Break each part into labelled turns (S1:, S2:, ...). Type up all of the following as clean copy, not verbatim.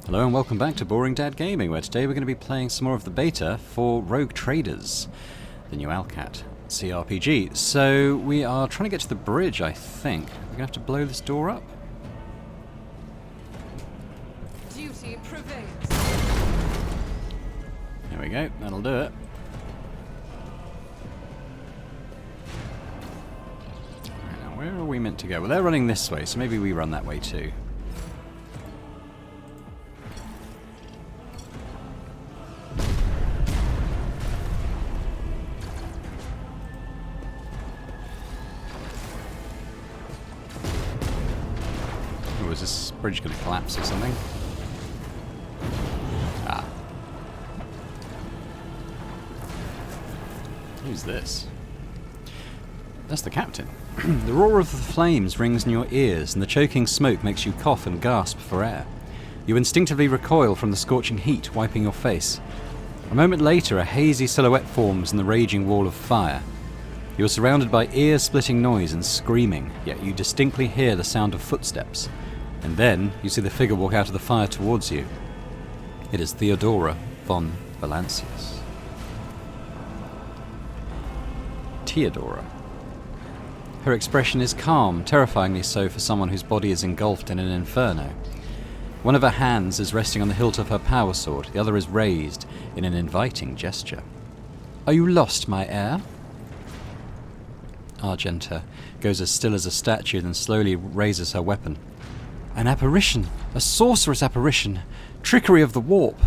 S1: Hello and welcome back to Boring Dad Gaming, where today we're going to be playing some more of the beta for Rogue Traders, the new Owlcat cRPG. So we are trying to get to the bridge, I think. We're going to have to blow this door up.
S2: Duty prevails.
S1: There we go, that'll do it. Right, now where are we meant to go? Well, they're running this way, so maybe we run that way too. Is this bridge going to collapse or something? Ah. Who's this? That's the captain. The roar of the flames rings in your ears, and the choking smoke makes you cough and gasp for air. You instinctively recoil from the scorching heat, wiping your face. A moment later, a hazy silhouette forms in the raging wall of fire. You are surrounded by ear-splitting noise and screaming, yet you distinctly hear the sound of footsteps. And then you see the figure walk out of the fire towards you. It is Theodora von Valancius. Theodora. Her expression is calm, terrifyingly so for someone whose body is engulfed in an inferno. One of her hands is resting on the hilt of her power sword, the other is raised in an inviting gesture. "Are you lost, my heir?" Argenta goes as still as a statue, then slowly raises her weapon. "An apparition, a sorcerous apparition, trickery of the warp."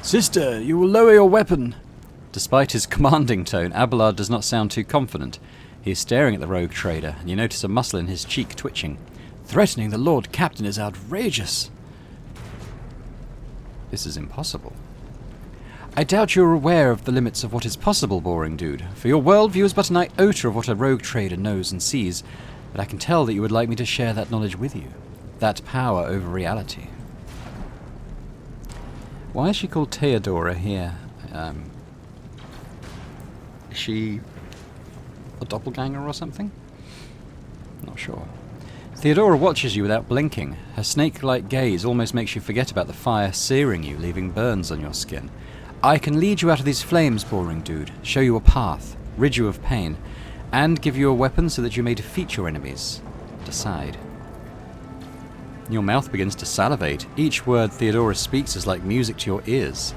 S1: "Sister, you will lower your weapon." Despite his commanding tone, Abelard does not sound too confident. He is staring at the rogue trader, and you notice a muscle in his cheek twitching. "Threatening the Lord Captain is outrageous." This is impossible. "I doubt you are aware of the limits of what is possible, boring dude, for your worldview is but an iota of what a rogue trader knows and sees. But I can tell that you would like me to share that knowledge with you. That power over reality." Why is she called Theodora here? Is she a doppelganger or something? Not sure. Theodora watches you without blinking. Her snake-like gaze almost makes you forget about the fire searing you, leaving burns on your skin. "I can lead you out of these flames, boring dude, show you a path, rid you of pain, and give you a weapon so that you may defeat your enemies. Decide." Your mouth begins to salivate. Each word Theodora speaks is like music to your ears.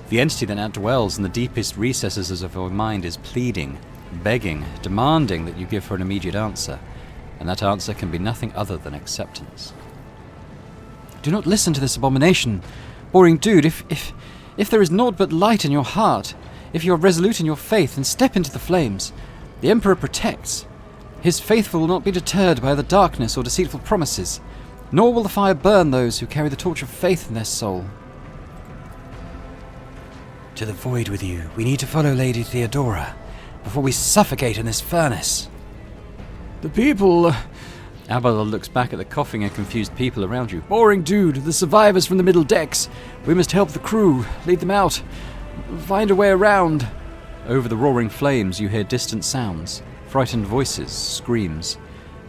S1: The entity that outdwells in the deepest recesses of your mind is pleading, begging, demanding that you give her an immediate answer, and that answer can be nothing other than acceptance. "Do not listen to this abomination. Boring dude, if there is naught but light in your heart, if you are resolute in your faith, then step into the flames. The Emperor protects. His faithful will not be deterred by the darkness or deceitful promises, nor will the fire burn those who carry the torch of faith in their soul." "To the void with you. We need to follow Lady Theodora before we suffocate in this furnace." "The people..." Abelard looks back at the coughing and confused people around you. "Boring dude, the survivors from the middle decks. We must help the crew, lead them out, find a way around." Over the roaring flames you hear distant sounds, frightened voices, screams,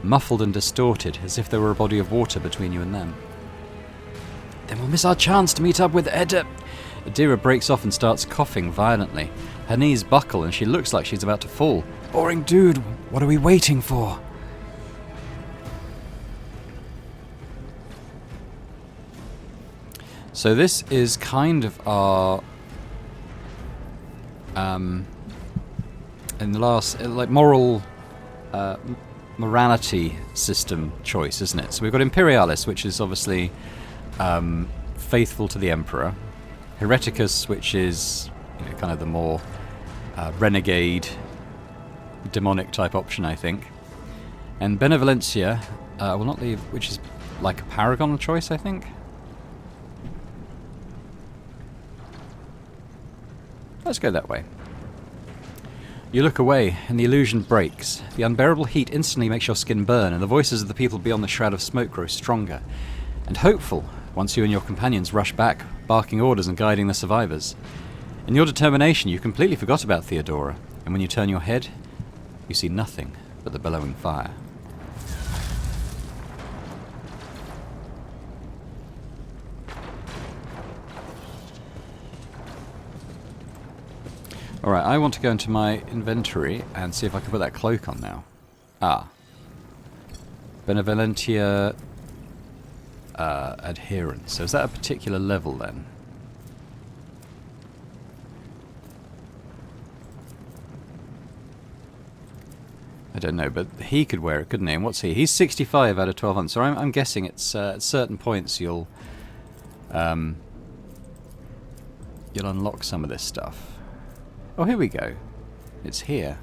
S1: muffled and distorted as if there were a body of water between you and them. "Then we'll miss our chance to meet up with Adira breaks off and starts coughing violently. Her knees buckle and she looks like she's about to fall. "Boring dude, what are we waiting for?" So this is kind of our in the last, like, morality system choice, isn't it? So we've got Imperialis, which is obviously faithful to the Emperor. Hereticus, which is, you know, kind of the more renegade, demonic type option, I think. And Benevolencia will not leave, which is like a paragon choice, I think. Let's go that way. You look away, and the illusion breaks. The unbearable heat instantly makes your skin burn, and the voices of the people beyond the shroud of smoke grow stronger and hopeful once you and your companions rush back, barking orders and guiding the survivors. In your determination, you completely forgot about Theodora, and when you turn your head, you see nothing but the bellowing fire. Alright, I want to go into my inventory and see if I can put that cloak on now. Ah. Benevolentia adherence. So is that a particular level then? I don't know, but he could wear it, couldn't he? And what's he? He's 65 out of 1200. So I'm guessing it's at certain points you'll unlock some of this stuff. Oh, here we go. It's here.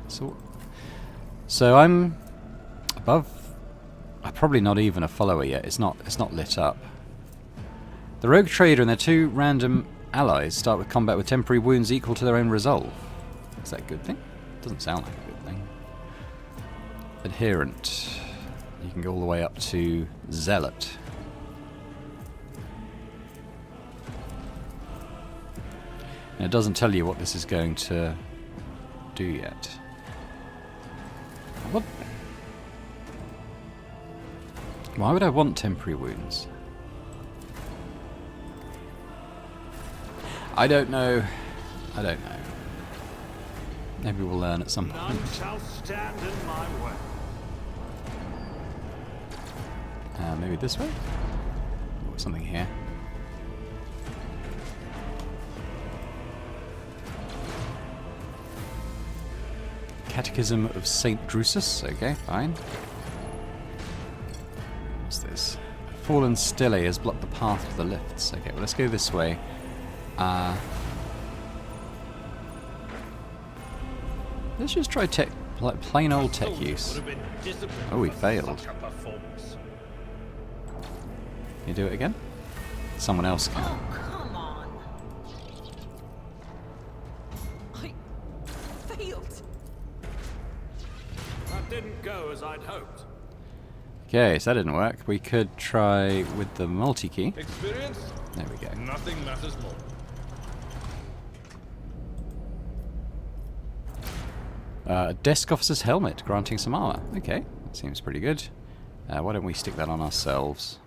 S1: So I'm above. I'm probably not even a follower yet. It's not lit up. The rogue trader and their 2 random allies start with combat with temporary wounds equal to their own resolve. Is that a good thing? Doesn't sound like a good thing. Adherent. You can go all the way up to Zealot. And it doesn't tell you what this is going to do yet. What? Why would I want temporary wounds? I don't know. I don't know. Maybe we'll learn at some point.
S3: None shall stand in my way.
S1: Maybe this way? Or something here. Catechism of St. Drusus. Okay, fine. What's this? Fallen stele has blocked the path to the lifts. Okay, well, let's go this way. Let's just try tech, like plain old tech use. Oh, we failed. Can you do it again? Someone else can.
S2: Oh, come on. I failed.
S3: That didn't go as I'd hoped.
S1: Okay, so that didn't work. We could try with the multi-key.
S3: Experience?
S1: There we go.
S3: Nothing matters more.
S1: Desk officer's helmet, granting some armor. Okay, that seems pretty good. Why don't we stick that on ourselves?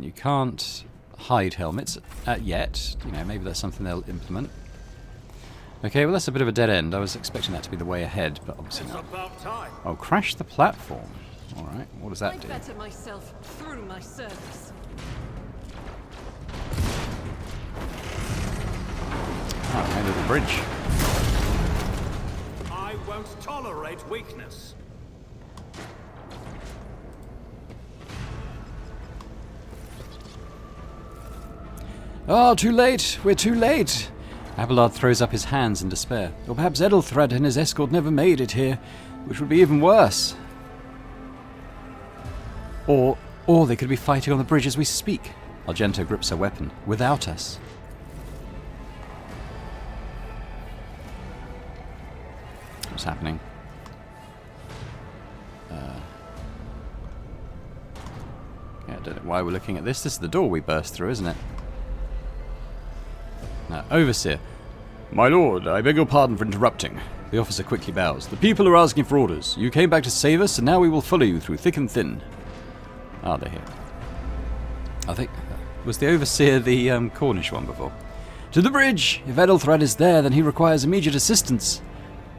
S1: You can't hide helmets yet. You know, maybe that's something they'll implement. Okay, well that's a bit of a dead end. I was expecting that to be the way ahead, but obviously not.
S3: About time.
S1: Oh, crash the platform. Alright, what does that
S2: I
S1: do?
S2: better myself through my service.
S1: Oh, maybe the bridge.
S3: I won't tolerate weakness.
S1: Oh, too late! We're too late! Abelard throws up his hands in despair. Or perhaps Edelthrad and his escort never made it here, which would be even worse. Or they could be fighting on the bridge as we speak. Argento grips her weapon, without us. What's happening? Yeah, I don't know why we're looking at this. This is the door we burst through, isn't it? Overseer. My lord, I beg your pardon for interrupting. The officer quickly bows. The people are asking for orders. You came back to save us, and now we will follow you through thick and thin. Ah, they're here. I think... was the Overseer the Cornish one before? To the bridge! If Edelthrad is there, then he requires immediate assistance.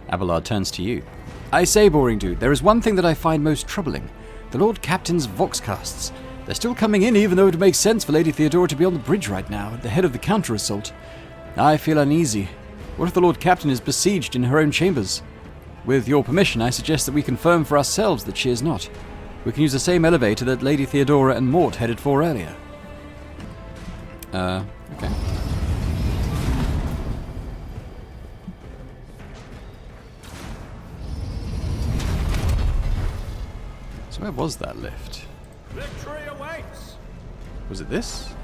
S1: Abelard turns to you. I say, boring dude, there is one thing that I find most troubling. The Lord Captain's voxcasts. They're still coming in, even though it makes sense for Lady Theodora to be on the bridge right now, at the head of the counter-assault. I feel uneasy. What if the Lord Captain is besieged in her own chambers? With your permission, I suggest that we confirm for ourselves that she is not. We can use the same elevator that Lady Theodora and Mort headed for earlier. Okay. So where was that lift?
S3: Victory awaits.
S1: Was it this?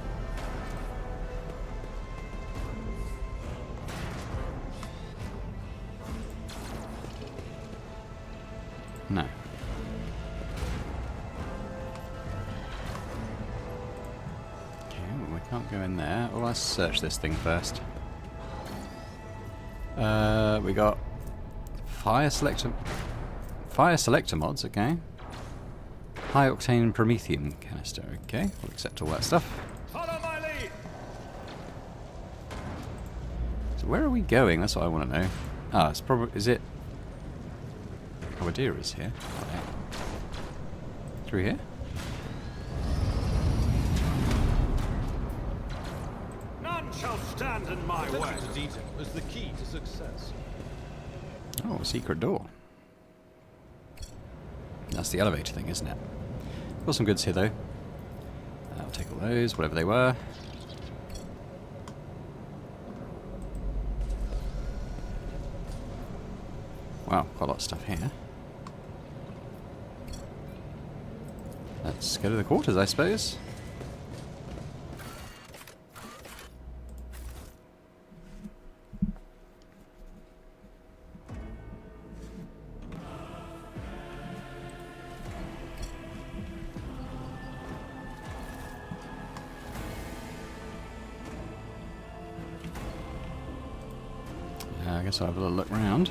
S1: No. Okay, well, we can't go in there. Well, let's search this thing first. We got fire selector mods, okay. High octane promethium canister, okay. We'll accept all that stuff.
S3: Follow my lead.
S1: So where are we going? That's what I want to know. Ah, it's probably... Is it... Oh, a deer is here. Okay. Through here?
S3: None shall stand in my way.
S4: Attention to detail is the key to success.
S1: Oh, a secret door. That's the elevator thing, isn't it? Got some goods here, though. I'll take all those, whatever they were. Wow, quite a lot of stuff here. Let's go to the quarters, I suppose. I guess I'll have a little look around.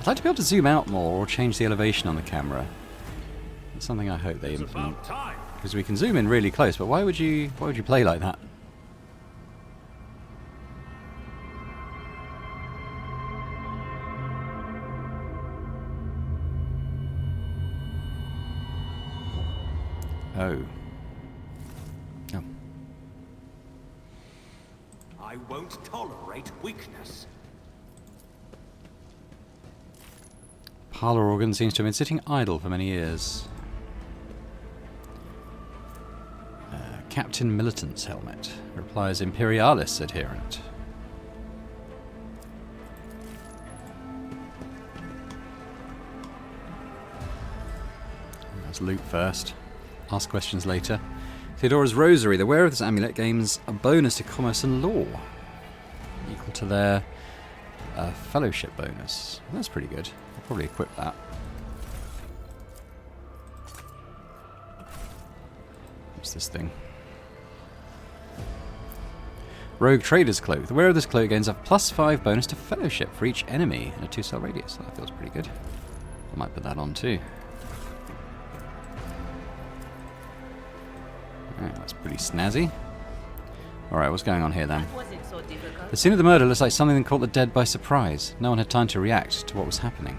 S1: I'd like to be able to zoom out more or change the elevation on the camera. That's something I hope they
S3: It's
S1: implement.
S3: about time.
S1: Because we can zoom in really close, but why would you play like that? Oh. Oh.
S3: I won't tolerate weakness.
S1: Parlour organ seems to have been sitting idle for many years. Captain Militant's helmet. Replies Imperialis adherent. Let's loot first. Ask questions later. Theodora's Rosary. The wearer of this amulet gains a bonus to commerce and law. Equal to their fellowship bonus. That's pretty good. I'll probably equip that. What's this thing? Rogue Trader's Cloak. The wearer of this cloak gains a +5 bonus to fellowship for each enemy in a 2-cell radius. That feels pretty good. I might put that on too. Alright, that's pretty snazzy. Alright, what's going on here then?
S2: Wasn't so difficult.
S1: The scene of the murder looks like something that caught the dead by surprise. No one had time to react to what was happening.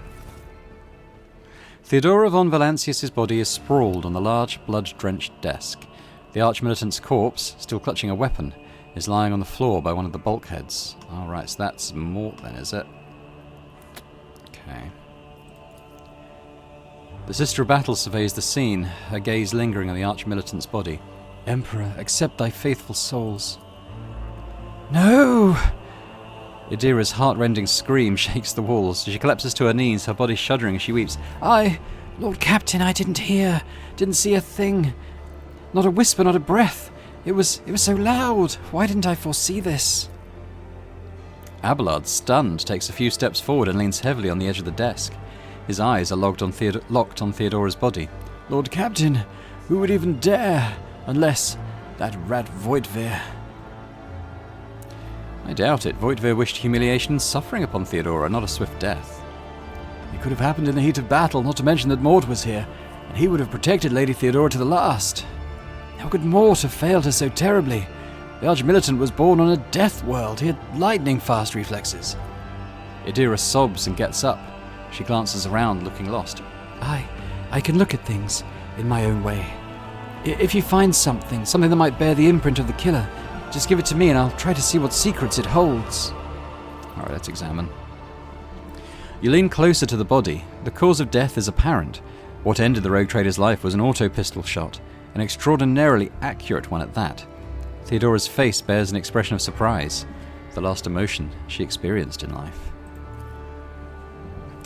S1: Theodora von Valancius's body is sprawled on the large, blood-drenched desk. The arch-militant's corpse, still clutching a weapon, is lying on the floor by one of the bulkheads. Alright, so that's Mort then, is it? Okay. The Sister of Battle surveys the scene, her gaze lingering on the arch-militant's body. Emperor, accept thy faithful souls. No! Idira's heart-rending scream shakes the walls. She collapses to her knees, her body shuddering as she weeps. Lord Captain, I didn't hear, didn't see a thing. Not a whisper, not a breath. It was so loud. Why didn't I foresee this? Abelard, stunned, takes a few steps forward and leans heavily on the edge of the desk. His eyes are locked on Theodora's body. Lord Captain, who would even dare? Unless that rat Voidveer. I doubt it. Voidveer wished humiliation and suffering upon Theodora, not a swift death. It could have happened in the heat of battle, not to mention that Mort was here, and he would have protected Lady Theodora to the last. How could Mort have failed her so terribly? The Arch-Militant was born on a death world. He had lightning-fast reflexes. Idira sobs and gets up. She glances around, looking lost. I can look at things in my own way. If you find something that might bear the imprint of the killer, just give it to me and I'll try to see what secrets it holds. Alright, let's examine. You lean closer to the body. The cause of death is apparent. What ended the rogue trader's life was an auto-pistol shot, an extraordinarily accurate one at that. Theodora's face bears an expression of surprise, the last emotion she experienced in life.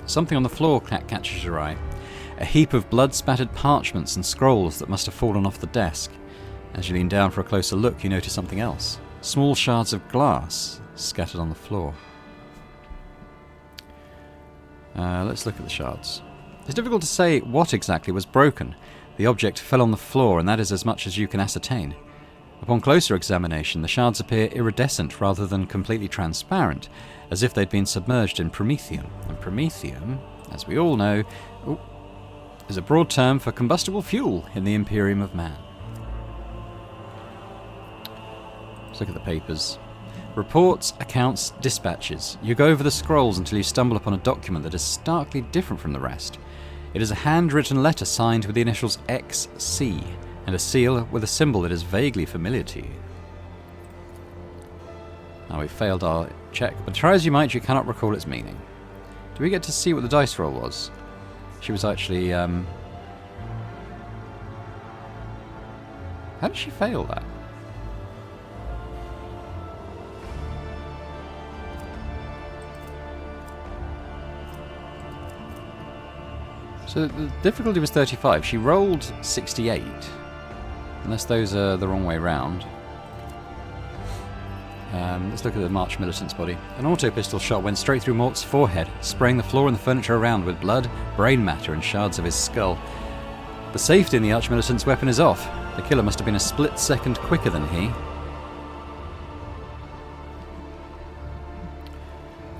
S1: Something on the floor catches your eye. A heap of blood-spattered parchments and scrolls that must have fallen off the desk. As you lean down for a closer look, you notice something else. Small shards of glass scattered on the floor. Let's look at the shards. It's difficult to say what exactly was broken. The object fell on the floor, and that is as much as you can ascertain. Upon closer examination, the shards appear iridescent rather than completely transparent, as if they'd been submerged in promethium. And promethium, as we all know, is a broad term for combustible fuel in the Imperium of Man. Let's look at the papers. Reports, accounts, dispatches. You go over the scrolls until you stumble upon a document that is starkly different from the rest. It is a handwritten letter signed with the initials XC, and a seal with a symbol that is vaguely familiar to you. Now we failed our check, but try as you might, you cannot recall its meaning. Do we get to see what the dice roll was? She was actually, How did she fail that? So the difficulty was 35. She rolled 68. Unless those are the wrong way round. Let's look at the March militant's body. An auto pistol shot went straight through Mort's forehead, spraying the floor and the furniture around with blood, brain matter, and shards of his skull. The safety in the arch militant's weapon is off. The killer must have been a split second quicker than he.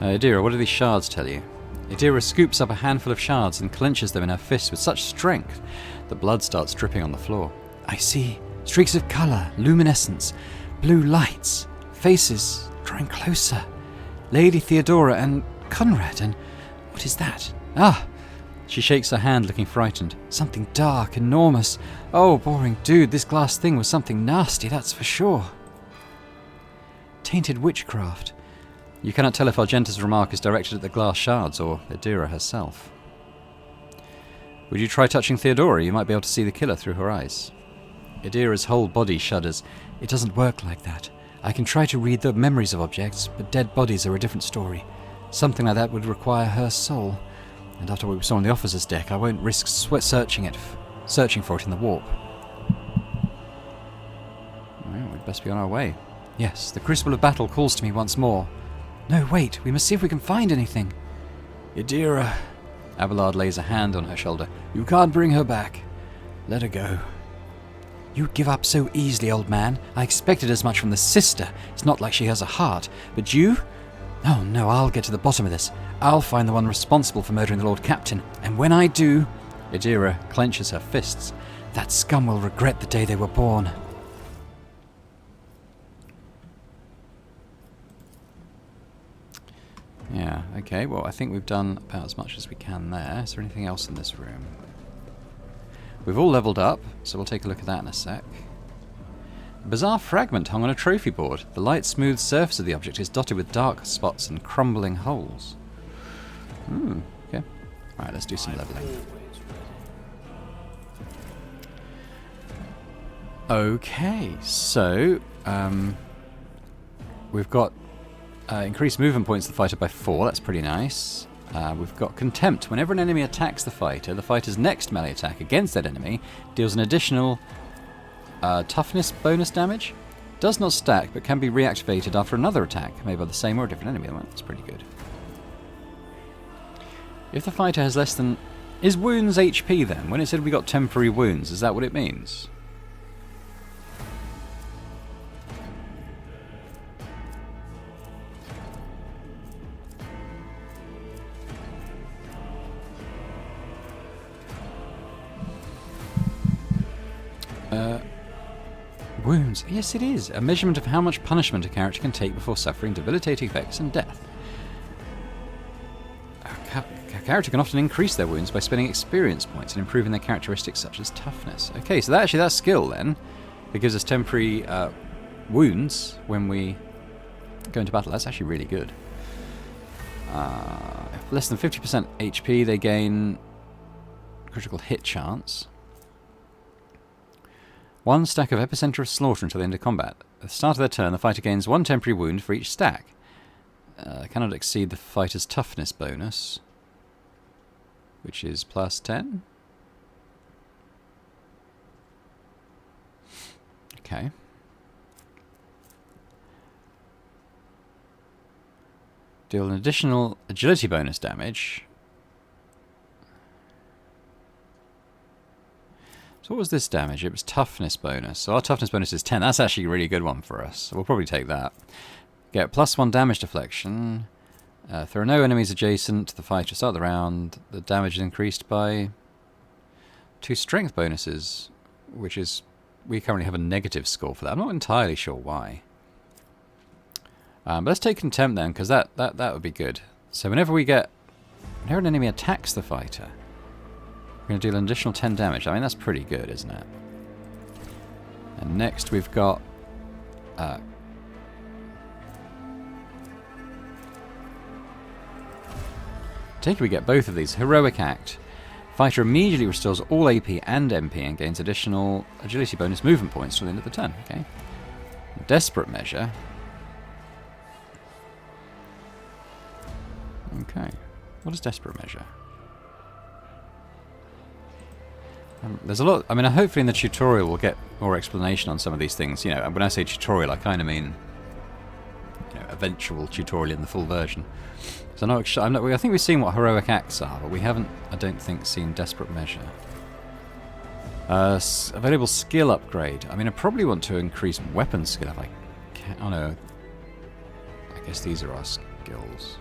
S1: Adira, what do these shards tell you? Adira scoops up a handful of shards and clenches them in her fists with such strength that blood starts dripping on the floor. I see streaks of colour, luminescence, blue lights, faces drawing closer. Lady Theodora and Conrad, and what is that? Ah! She shakes her hand, looking frightened. Something dark, enormous. Oh, boring dude, this glass thing was something nasty, that's for sure. Tainted witchcraft. You cannot tell if Argenta's remark is directed at the glass shards or Adira herself. Would you try touching Theodora? You might be able to see the killer through her eyes. Adira's whole body shudders. It doesn't work like that. I can try to read the memories of objects, but dead bodies are a different story. Something like that would require her soul. And after what we saw on the officer's deck, I won't risk searching for it in the warp. Well, we'd best be on our way. Yes, the crucible of battle calls to me once more. No, wait, we must see if we can find anything. Adira. Abelard lays a hand on her shoulder. You can't bring her back. Let her go. You give up so easily, old man. I expected as much from the sister. It's not like she has a heart. But you? Oh no, I'll get to the bottom of this. I'll find the one responsible for murdering the Lord Captain. And when I do... Adira clenches her fists. That scum will regret the day they were born. Yeah, okay, well, I think we've done about as much as we can there. Is there anything else in this room? We've all leveled up, so we'll take a look at that in a sec. A bizarre fragment hung on a trophy board. The light, smooth surface of the object is dotted with dark spots and crumbling holes. Okay. Alright, let's do some leveling. Okay, so, we've got increased movement points to the fighter by 4, that's pretty nice. We've got Contempt. Whenever an enemy attacks the fighter's next melee attack against that enemy deals an additional toughness bonus damage. Does not stack, but can be reactivated after another attack, made by the same or a different enemy. That's pretty good. If the fighter has less than... Is wounds HP then? When it said we got temporary wounds, is that what it means? Wounds. Yes, it is. A measurement of how much punishment a character can take before suffering debilitating effects and death. A character can often increase their wounds by spending experience points and improving their characteristics such as toughness. Okay, so that skill then, that gives us temporary wounds when we go into battle. That's actually really good. Less than 50% HP, they gain critical hit chance. 1 stack of Epicenter of Slaughter until the end of combat. At the start of their turn, the fighter gains 1 temporary wound for each stack. Cannot exceed the fighter's toughness bonus, which is plus 10. Okay. Deal an additional agility bonus damage. So what was this damage? It was toughness bonus. So our toughness bonus is 10. That's actually a really good one for us. So we'll probably take that. Get plus 1 damage deflection. If there are no enemies adjacent to the fighter, start the round. The damage is increased by 2 strength bonuses, which is... We currently have a negative score for that. I'm not entirely sure why. But let's take Contempt then, because that would be good. So whenever an enemy attacks the fighter, we're going to deal an additional 10 damage. I mean, that's pretty good, isn't it? And next we've got... take it we get both of these. Heroic Act. Fighter immediately restores all AP and MP and gains additional agility bonus movement points till the end of the turn. Okay. Desperate Measure. Okay. What is Desperate Measure? There's a lot... I mean, hopefully in the tutorial we'll get more explanation on some of these things. You know, when I say tutorial, I kind of mean... you know, eventual tutorial in the full version. So I think we've seen what Heroic Acts are, but we haven't, I don't think, seen Desperate Measure. Available skill upgrade. I mean, I probably want to increase weapon skill if I can. Oh no. I guess these are our skills.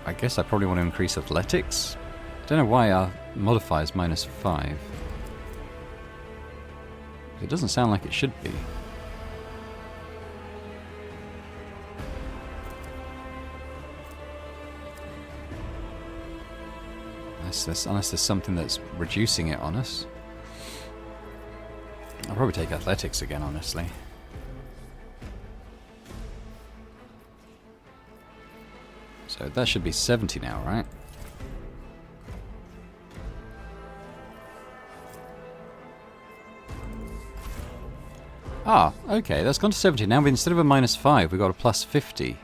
S1: I guess I probably want to increase athletics. I don't know why our modifier is -5. It doesn't sound like it should be. Unless there's something that's reducing it on us. I'll probably take athletics again, honestly. So that should be 70 now, right? Ah, okay, that's gone to 70. Now instead of a -5, we've got a +50.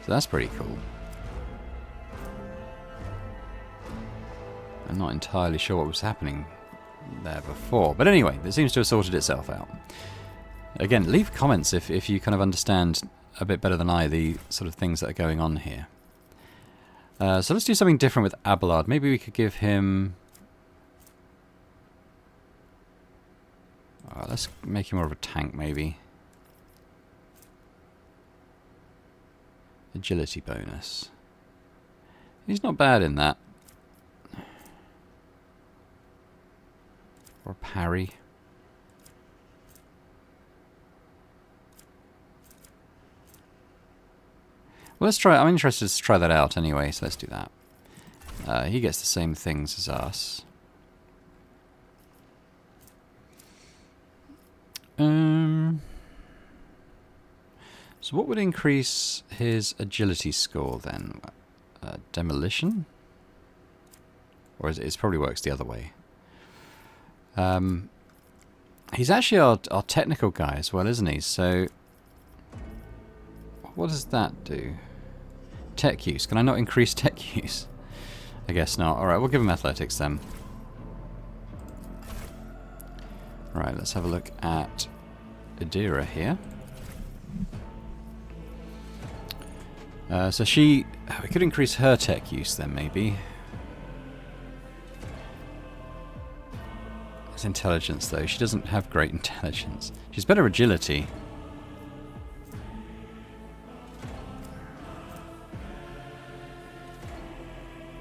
S1: So that's pretty cool. I'm not entirely sure what was happening there before. But anyway, it seems to have sorted itself out. Again, leave comments if you kind of understand a bit better than I the sort of things that are going on here. So let's do something different with Abelard. Maybe we could give him... let's make him more of a tank, maybe. Agility bonus. He's not bad in that. Or parry. Well, let's try. I'm interested to try that out anyway, so let's do that. He gets the same things as us. So what would increase his agility score then? Demolition? Or it probably works the other way. He's actually our technical guy as well, isn't he? So, what does that do? Tech use. Can I not increase tech use? I guess not. Alright, we'll give him athletics then. Right, let's have a look at Adira here. So we could increase her tech use then, maybe. It's intelligence, though. She doesn't have great intelligence. She's better agility.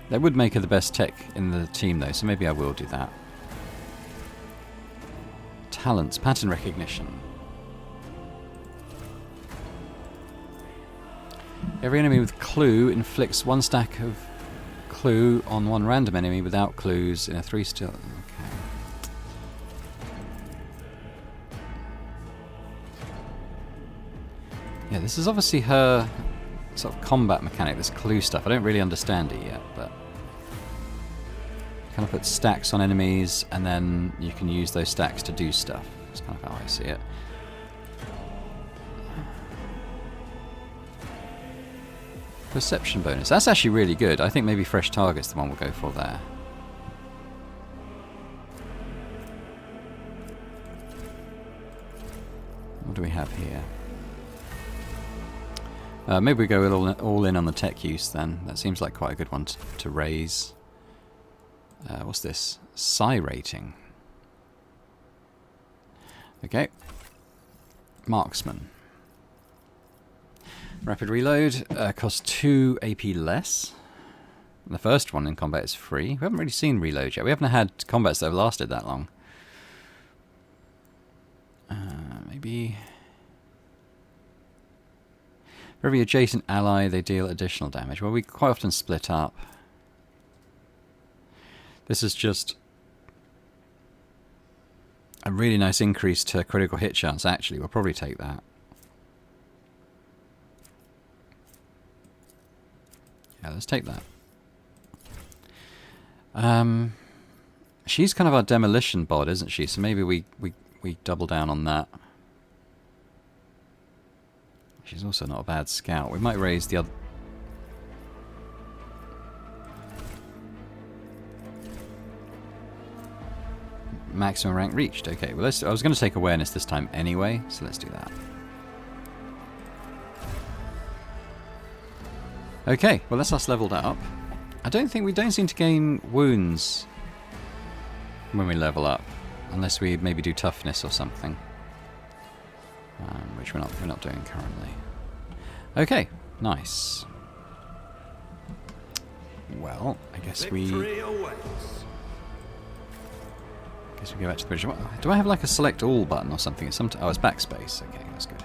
S1: That would make her the best tech in the team, though, so maybe I will do that. Talents, pattern recognition. Every enemy with clue inflicts 1 stack of clue on 1 random enemy without clues in a 3-star. Okay. Yeah, this is obviously her sort of combat mechanic, this clue stuff. I don't really understand it yet, but kind of put stacks on enemies, and then you can use those stacks to do stuff. That's kind of how I see it. Perception bonus. That's actually really good. I think maybe Fresh Target's the one we'll go for there. What do we have here? Maybe we go all in on the tech use then. That seems like quite a good one to raise. What's this? Psi rating. Okay. Marksman. Rapid reload costs 2 AP less. The first one in combat is free. We haven't really seen reload yet. We haven't had combats that have lasted that long. Maybe maybe... For every adjacent ally, they deal additional damage. Well, we quite often split up. This is just a really nice increase to critical hit chance, actually. We'll probably take that. Yeah, let's take that. She's kind of our demolition bod, isn't she? So maybe we double down on that. She's also not a bad scout. We might raise the other... Maximum rank reached. Okay, well, I was going to take awareness this time anyway, so let's do that. Okay, well, that's us leveled up. I don't think we don't seem to gain wounds when we level up, unless we maybe do toughness or something, which we're not doing currently. Okay, nice. Well, I guess we go back to the bridge. Do I have like a select all button or something? It's oh, it's backspace. Okay, that's good.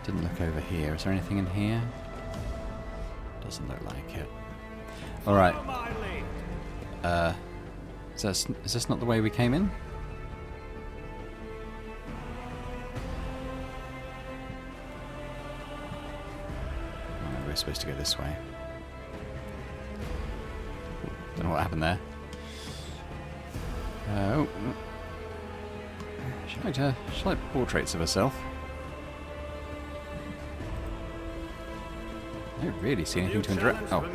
S1: Didn't look over here. Is there anything in here? Doesn't look like it. All right. Is this not the way we came in? Oh, we're supposed to go this way. Don't know what happened there. Oh. She liked portraits of herself. I don't really see anything to interact. Oh.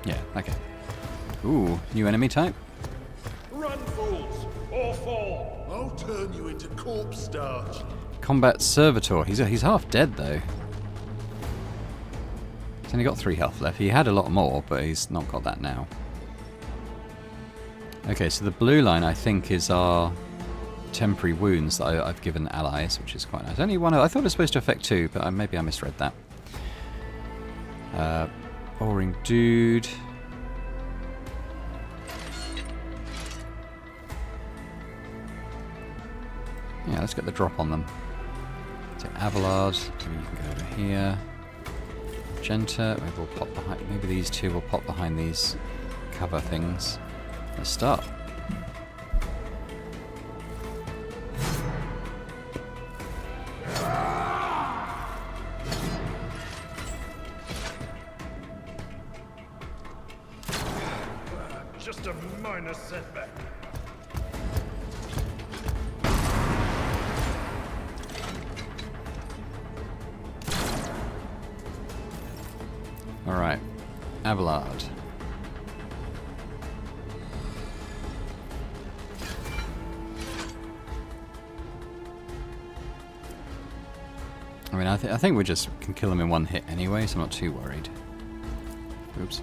S1: Yeah, okay. Ooh, new enemy type.
S4: Run, fools, or fall.
S5: I'll turn you into corpse starch.
S1: Combat Servitor. He's half dead though. He's only got 3 health left. He had a lot more, but he's not got that now. Okay, so the blue line I think is our temporary wounds that I've given allies, which is quite nice. Only one. I thought it was supposed to affect 2, but maybe I misread that. Boring dude. Yeah, let's get the drop on them. Take Avalard. Maybe you can go over here. Magenta. Maybe we'll pop behind. Maybe these 2 will pop behind these cover things. Let's start.
S4: Just a minor setback.
S1: Alright. Avalard. I mean, I think we just can kill him in 1 hit anyway, so I'm not too worried. Oops.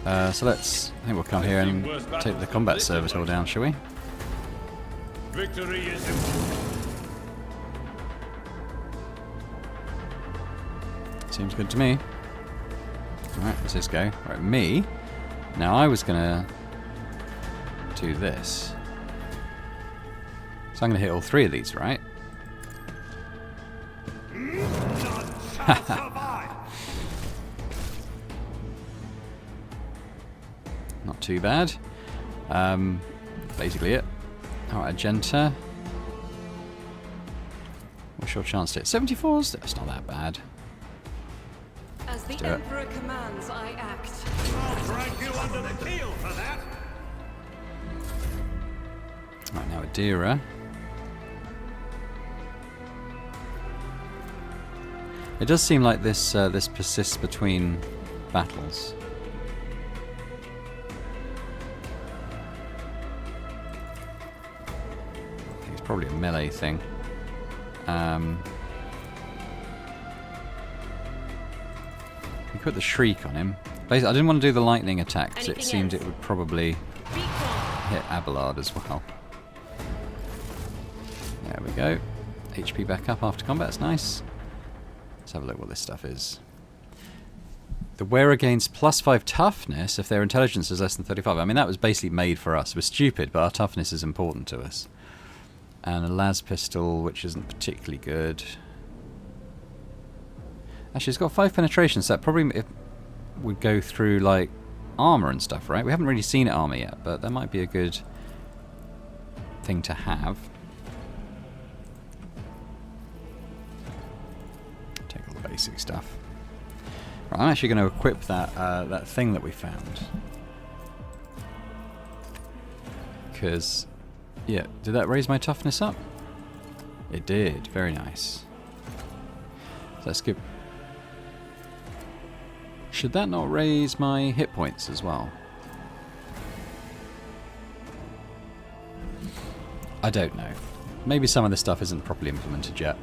S1: So I think we'll come here and take the Combat Servitor down, shall we?
S4: Victory is important.
S1: Seems good to me. Alright, let's just go. Right, me. Now I was gonna do this. So I'm gonna hit all 3 of these, right? Not too bad. Basically it. Alright, Agenta. What's your chance to hit? 74s? That's not that bad.
S2: As the
S1: do it.
S2: Emperor commands, I act.
S3: I'll drag you under the keel for that.
S1: Right, now Adira. It does seem like this this persists between battles. I think it's probably a melee thing. We put the shriek on him. Basically, I didn't want to do the lightning attack because it seemed it would probably hit Abelard as well. There we go. HP back up after combat. That's nice. Let's have a look what this stuff is. The wearer gains +5 toughness if their intelligence is less than 35. I mean, that was basically made for us. We're stupid, but our toughness is important to us. And a las pistol, which isn't particularly good. Actually, it's got 5 penetration, so that probably would go through, like, armor and stuff, right? We haven't really seen armor yet, but that might be a good thing to have. Take all the basic stuff. Right, I'm actually going to equip that thing that we found. Because, yeah, did that raise my toughness up? It did. Very nice. So let's skip. Should that not raise my hit points as well? I don't know. Maybe some of this stuff isn't properly implemented yet.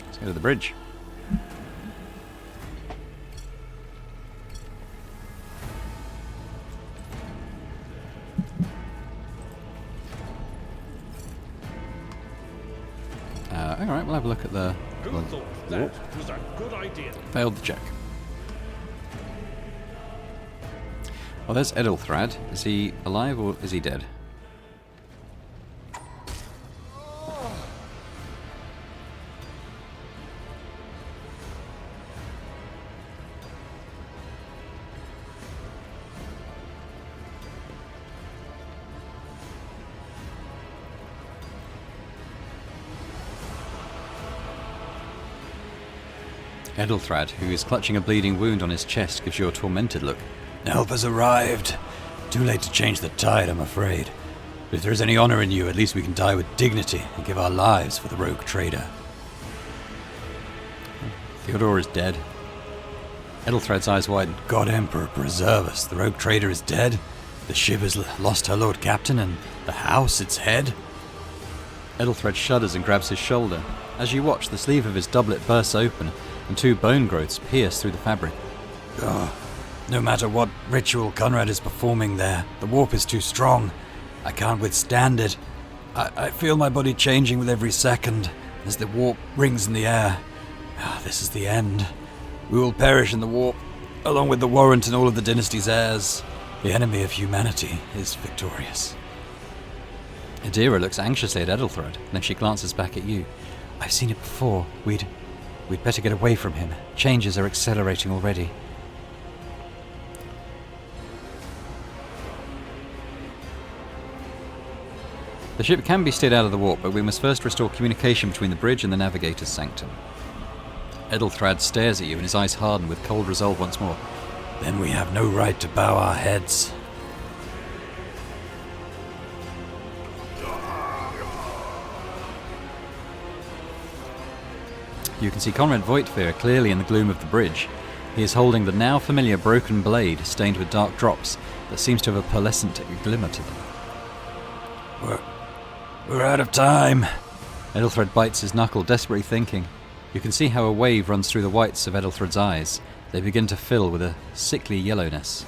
S1: Let's go to the bridge. Alright, we'll have a look at the...
S4: Who thought that was a good idea?
S1: Failed the check. Well, there's Edelthrad. Is he alive or is he dead? Edelthrad, who is clutching a bleeding wound on his chest, gives you a tormented look. Help has arrived. Too late to change the tide, I'm afraid. But if there is any honor in you, at least we can die with dignity and give our lives for the rogue trader. Theodore is dead. Edelthrad's eyes widen. God Emperor, preserve us. The rogue trader is dead. The ship has lost her lord captain, and the house, its head. Edelthrad shudders and grabs his shoulder. As you watch, the sleeve of his doublet bursts open, and 2 bone growths pierce through the fabric. Oh, no matter what ritual Conrad is performing there, the warp is too strong. I can't withstand it. I feel my body changing with every second as the warp rings in the air. This is the end. We will perish in the warp, along with the warrant and all of the dynasty's heirs. The enemy of humanity is victorious. Adira looks anxiously at Edelthrad, and then she glances back at you. I've seen it before. We'd better get away from him. Changes are accelerating already. The ship can be steered out of the warp, but we must first restore communication between the bridge and the navigator's sanctum. Edelthrad stares at you and his eyes harden with cold resolve once more. Then we have no right to bow our heads. You can see Conrad Voigtfear clearly in the gloom of the bridge. He is holding the now familiar broken blade stained with dark drops that seems to have a pearlescent glimmer to them. We're out of time. Edelthrad bites his knuckle, desperately thinking. You can see how a wave runs through the whites of Edelthrad's eyes. They begin to fill with a sickly yellowness.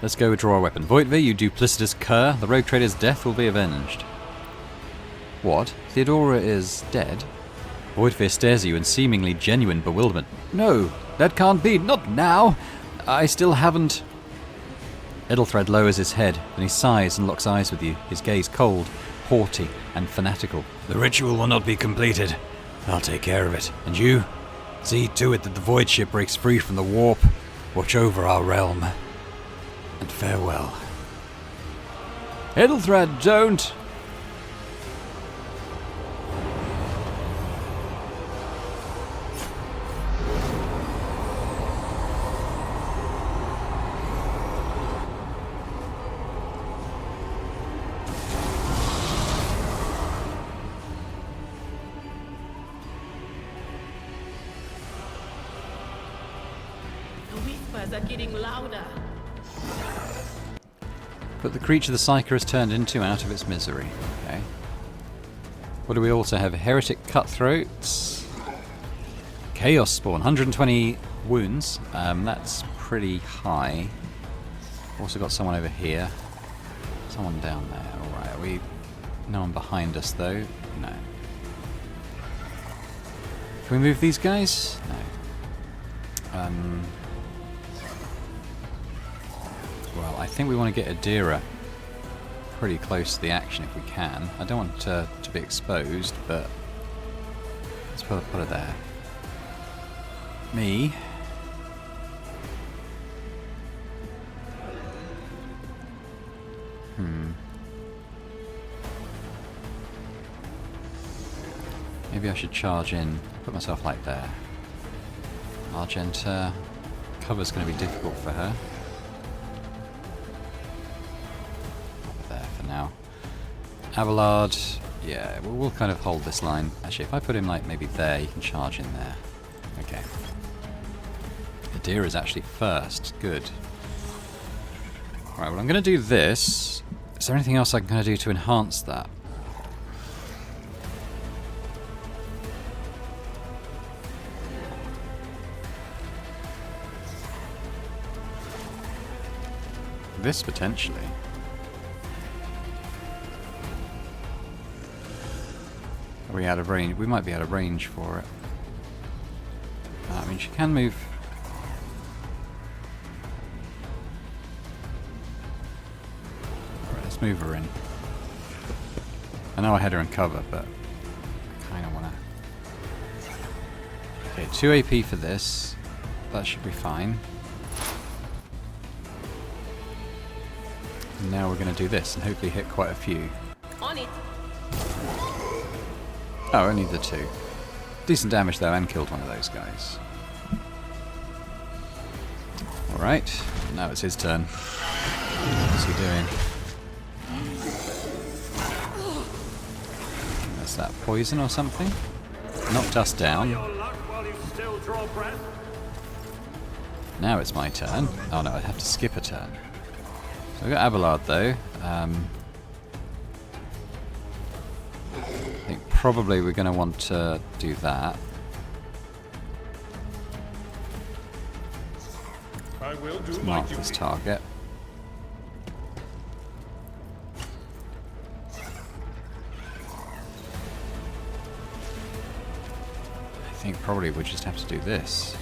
S1: Let's go withdraw our weapon. Voigtveer, you duplicitous cur. The rogue trader's death will be avenged. What? Theodora is dead? Voigtveer stares at you in seemingly genuine bewilderment. No, that can't be. Not now. I still haven't... Edelthrad lowers his head, then he sighs and locks eyes with you, his gaze cold, haughty, and fanatical. The ritual will not be completed. I'll take care of it. And you? See to it that the void ship breaks free from the warp. Watch over our realm. And farewell. Edelthrad, don't!
S6: Are getting louder.
S1: Put the creature the Psyker has turned into out of its misery. Okay. What do we also have? Heretic Cutthroats. Chaos Spawn. 120 wounds. That's pretty high. Also got someone over here. Someone down there. Alright, no one behind us though? No. Can we move these guys? No. Well, I think we want to get Adira pretty close to the action if we can. I don't want to be exposed, but let's put her there. Me. Maybe I should charge in, put myself like there. Argenta. Cover's going to be difficult for her. There for now. Abelard, yeah, we'll kind of hold this line. Actually, if I put him like maybe there, you can charge in there. Okay. Adira's actually first. Good. Alright, well I'm going to do this. Is there anything else I can kind of do to enhance that? This potentially. Are we out of range? We might be out of range for it. I mean, she can move. Alright, let's move her in. I know I had her in cover, but I kind of want to. Okay, 2 AP for this. That should be fine. And now we're going to do this and hopefully hit quite a few.
S2: On it.
S1: Oh, only the 2. Decent damage though, and killed one of those guys. Alright, now it's his turn. What's he doing? That's that poison or something? Knocked us down.
S3: Your luck while you still draw breath.
S1: Now it's my turn. Oh no, I have to skip a turn. So we've got Abelard though. I think probably we're going to want to do that.
S4: I will do
S1: Let's
S4: my
S1: mark this
S4: duty.
S1: target. I think probably we just have to do this.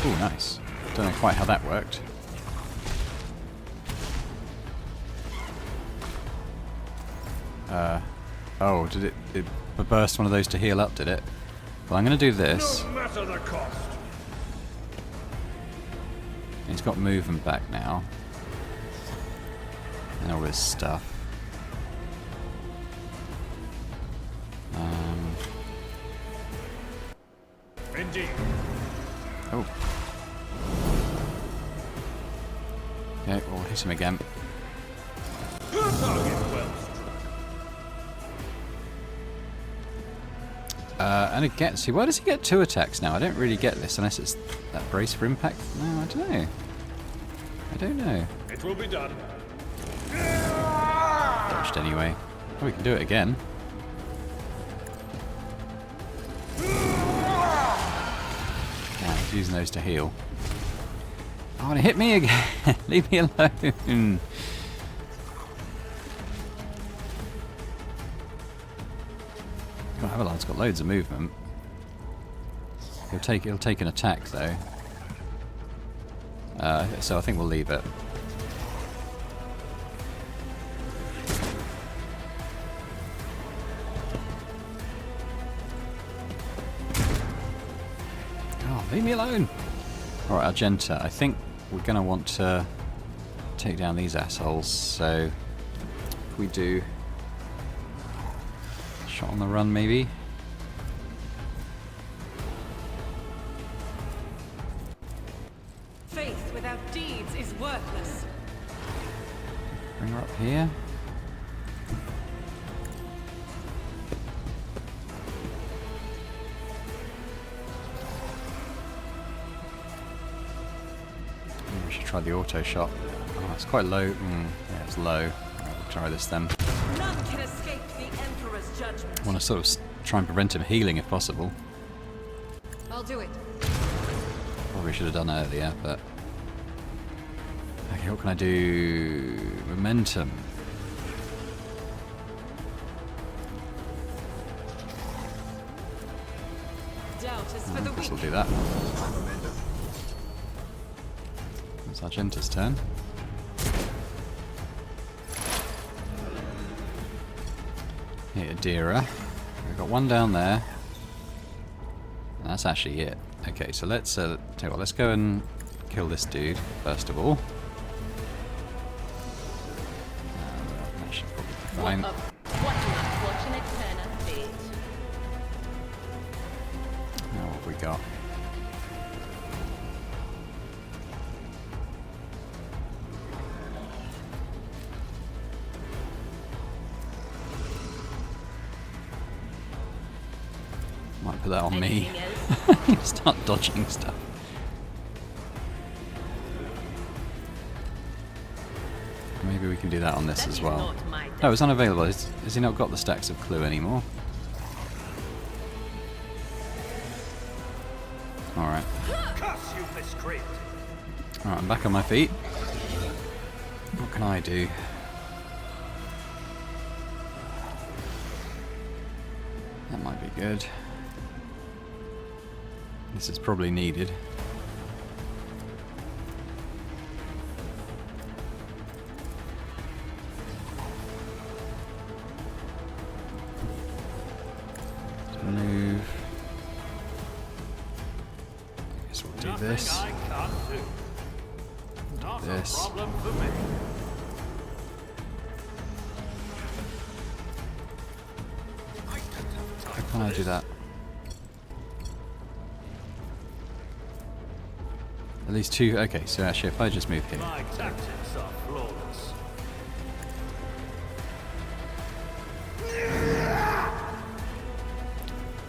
S1: Oh, nice. Don't know quite how that worked. Oh, did it burst one of those to heal up, did it? Well, I'm going to do this.
S3: No matter the cost.
S1: He's got movement back now. And all this stuff.
S3: Indeed.
S1: Oh. Okay, we'll hit him again.
S3: Your target well struck.
S1: And again, see, why does he get 2 attacks now? I don't really get this, unless it's that brace for impact. No, I don't know. I don't know.
S3: It will be done.
S1: Dodged anyway. Oh, we can do it again. Yeah, he's using those to heal. Oh, and it hit me again. Leave me alone. Oh, Avalon's got loads of movement. He'll take an attack though. So I think we'll leave it. Oh, leave me alone. Alright, Argenta, I think we're going to want to take down these assholes, so if we do shot on the run maybe.
S2: Faith without deeds is worthless.
S1: Bring her up here. We should try the auto shot. Oh, it's quite low. Yeah, it's low. Right, we'll try this then.
S2: None can escape the Emperor's judgment.
S1: I want to sort of try and prevent him healing if possible.
S2: I'll do it.
S1: Probably should have done earlier, but... Okay, what can I do? Momentum.
S2: Doubt is for the
S1: I guess
S2: weak.
S1: we'll do that. It's Argenta's turn. Here, Dira. We've got one down there. And that's actually it. Okay, so let's tell you what, let's go and kill this dude first of all. That should probably be fine.
S6: What an unfortunate turn of fate.
S1: Now what have we got? Might put that on me.
S6: Anything else?
S1: Start dodging stuff. Maybe we can do that on this
S6: That
S1: as
S6: is
S1: well.
S6: not my
S1: Oh, it's unavailable. Has he not got the stacks of clue anymore? Alright.
S3: Curse you, miscreant!
S1: Alright, I'm back on my feet. What can I do? That might be good. This is probably needed. Move. I guess we'll do this.
S3: I can't do. Not
S1: This.
S3: a problem for me.
S1: How can I do that? At least two. Okay, so actually, if I just move here.
S3: My tactics are flawless.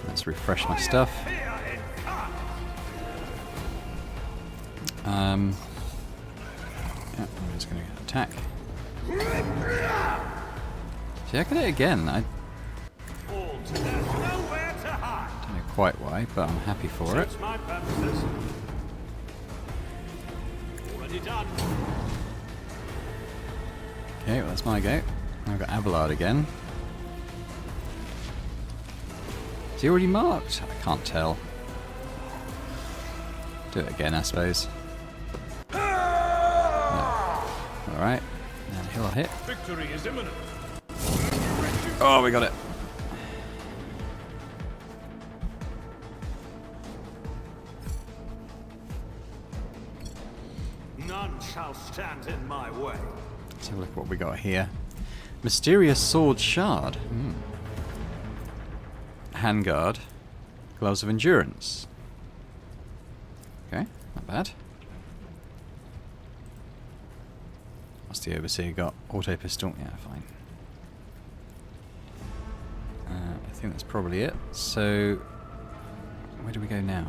S1: Let's refresh my stuff.
S3: Fear incarnate.
S1: Yeah, I'm just going to attack. See, I can hit again. I
S3: All to death, nowhere to hide.
S1: don't know quite why, but I'm happy for it.
S3: Suits my purposes. Already done.
S1: Okay, well, that's my go. I've got Abelard again. Is he already marked? I can't tell. Do it again, I suppose. No. Alright. And he'll hit.
S3: Victory is imminent.
S1: Oh, we got it.
S3: None shall stand in my way.
S1: Let's have a look at what we got here. Mysterious Sword Shard. Handguard. Gloves of Endurance. Okay, not bad. What's the Overseer got? Auto Pistol? Yeah, fine. I think that's probably it. So, where do we go now?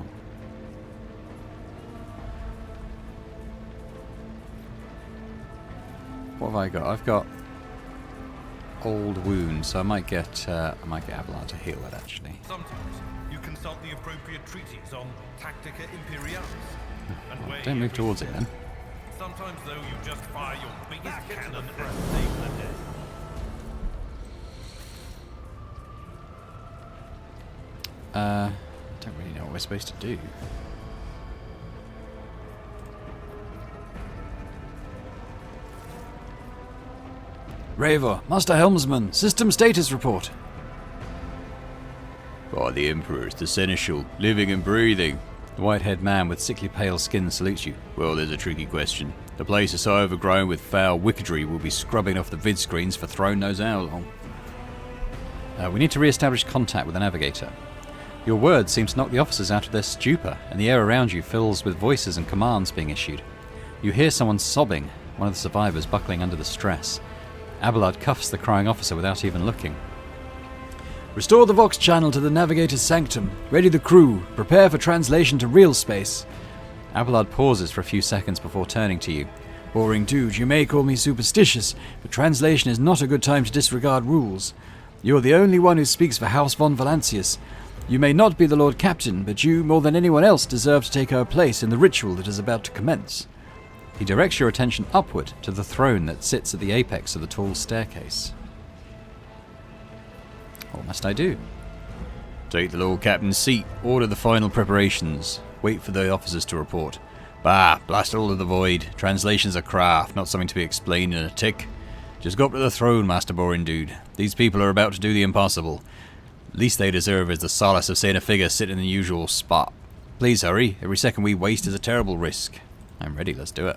S1: What have I got? I've got Old Wound, so I might get Abelard to heal it actually.
S7: Sometimes you consult the appropriate treatise on Tactica Imperialis. And weigh
S1: Don't move
S7: every
S1: towards it
S7: step.
S1: then.
S7: Sometimes, though, you just fire your biggest
S3: Back into
S7: cannon
S3: the
S7: and
S3: front.
S7: save the day.
S1: I don't really know what we're supposed to do. Raver, Master Helmsman, system status report. By the Emperor's the seneschal, living and breathing. The white-haired man with sickly pale skin salutes you. Well, there's a tricky question. The place is so overgrown with foul wickedry we'll be scrubbing off the vid screens for throne knows how long. We need to re-establish contact with the navigator. Your words seem to knock the officers out of their stupor, and the air around you fills with voices and commands being issued. You hear someone sobbing, one of the survivors buckling under the stress. Abelard cuffs the crying officer without even looking. Restore the Vox channel to the navigator's sanctum. Ready the crew. Prepare for translation to real space. Abelard pauses for a few seconds before turning to you. Boring dude, you may call me superstitious, but translation is not a good time to disregard rules. You're the only one who speaks for House von Valancius. You may not be the Lord Captain, but you, more than anyone else, deserve to take our place in the ritual that is about to commence. He directs your attention upward to the throne that sits at the apex of the tall staircase. What must I do? Take the Lord Captain's seat. Order the final preparations. Wait for the officers to report. Bah, blast all of the void. Translations are craft, not something to be explained in a tick. Just go up to the throne, Master Boring Dude. These people are about to do the impossible. Least they deserve is the solace of seeing a figure sit in the usual spot. Please hurry. Every second we waste is a terrible risk. I'm ready, let's do it.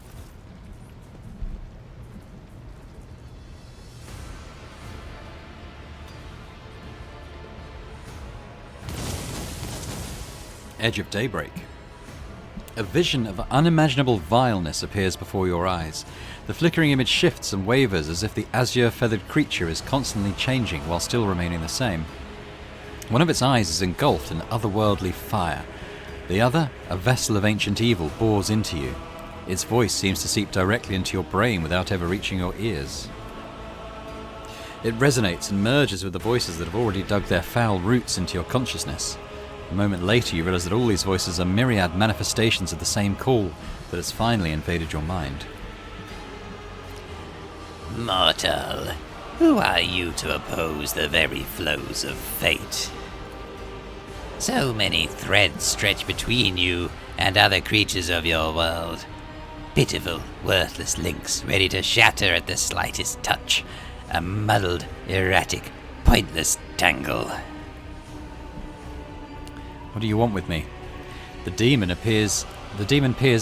S1: Edge of daybreak. A vision of unimaginable vileness appears before your eyes. The flickering image shifts and wavers as if the azure-feathered creature is constantly changing while still remaining the same. One of its eyes is engulfed in otherworldly fire. The other, a vessel of ancient evil, bores into you. Its voice seems to seep directly into your brain without ever reaching your ears. It resonates and merges with the voices that have already dug their foul roots into your consciousness. A moment later you realize that all these voices are myriad manifestations of the same call that has finally invaded your mind.
S8: Mortal, who are you to oppose the very flows of fate? So many threads stretch between you and other creatures of your world. Pitiful, worthless links ready to shatter at the slightest touch. A muddled, erratic, pointless tangle.
S1: What do you want with me? The demon peers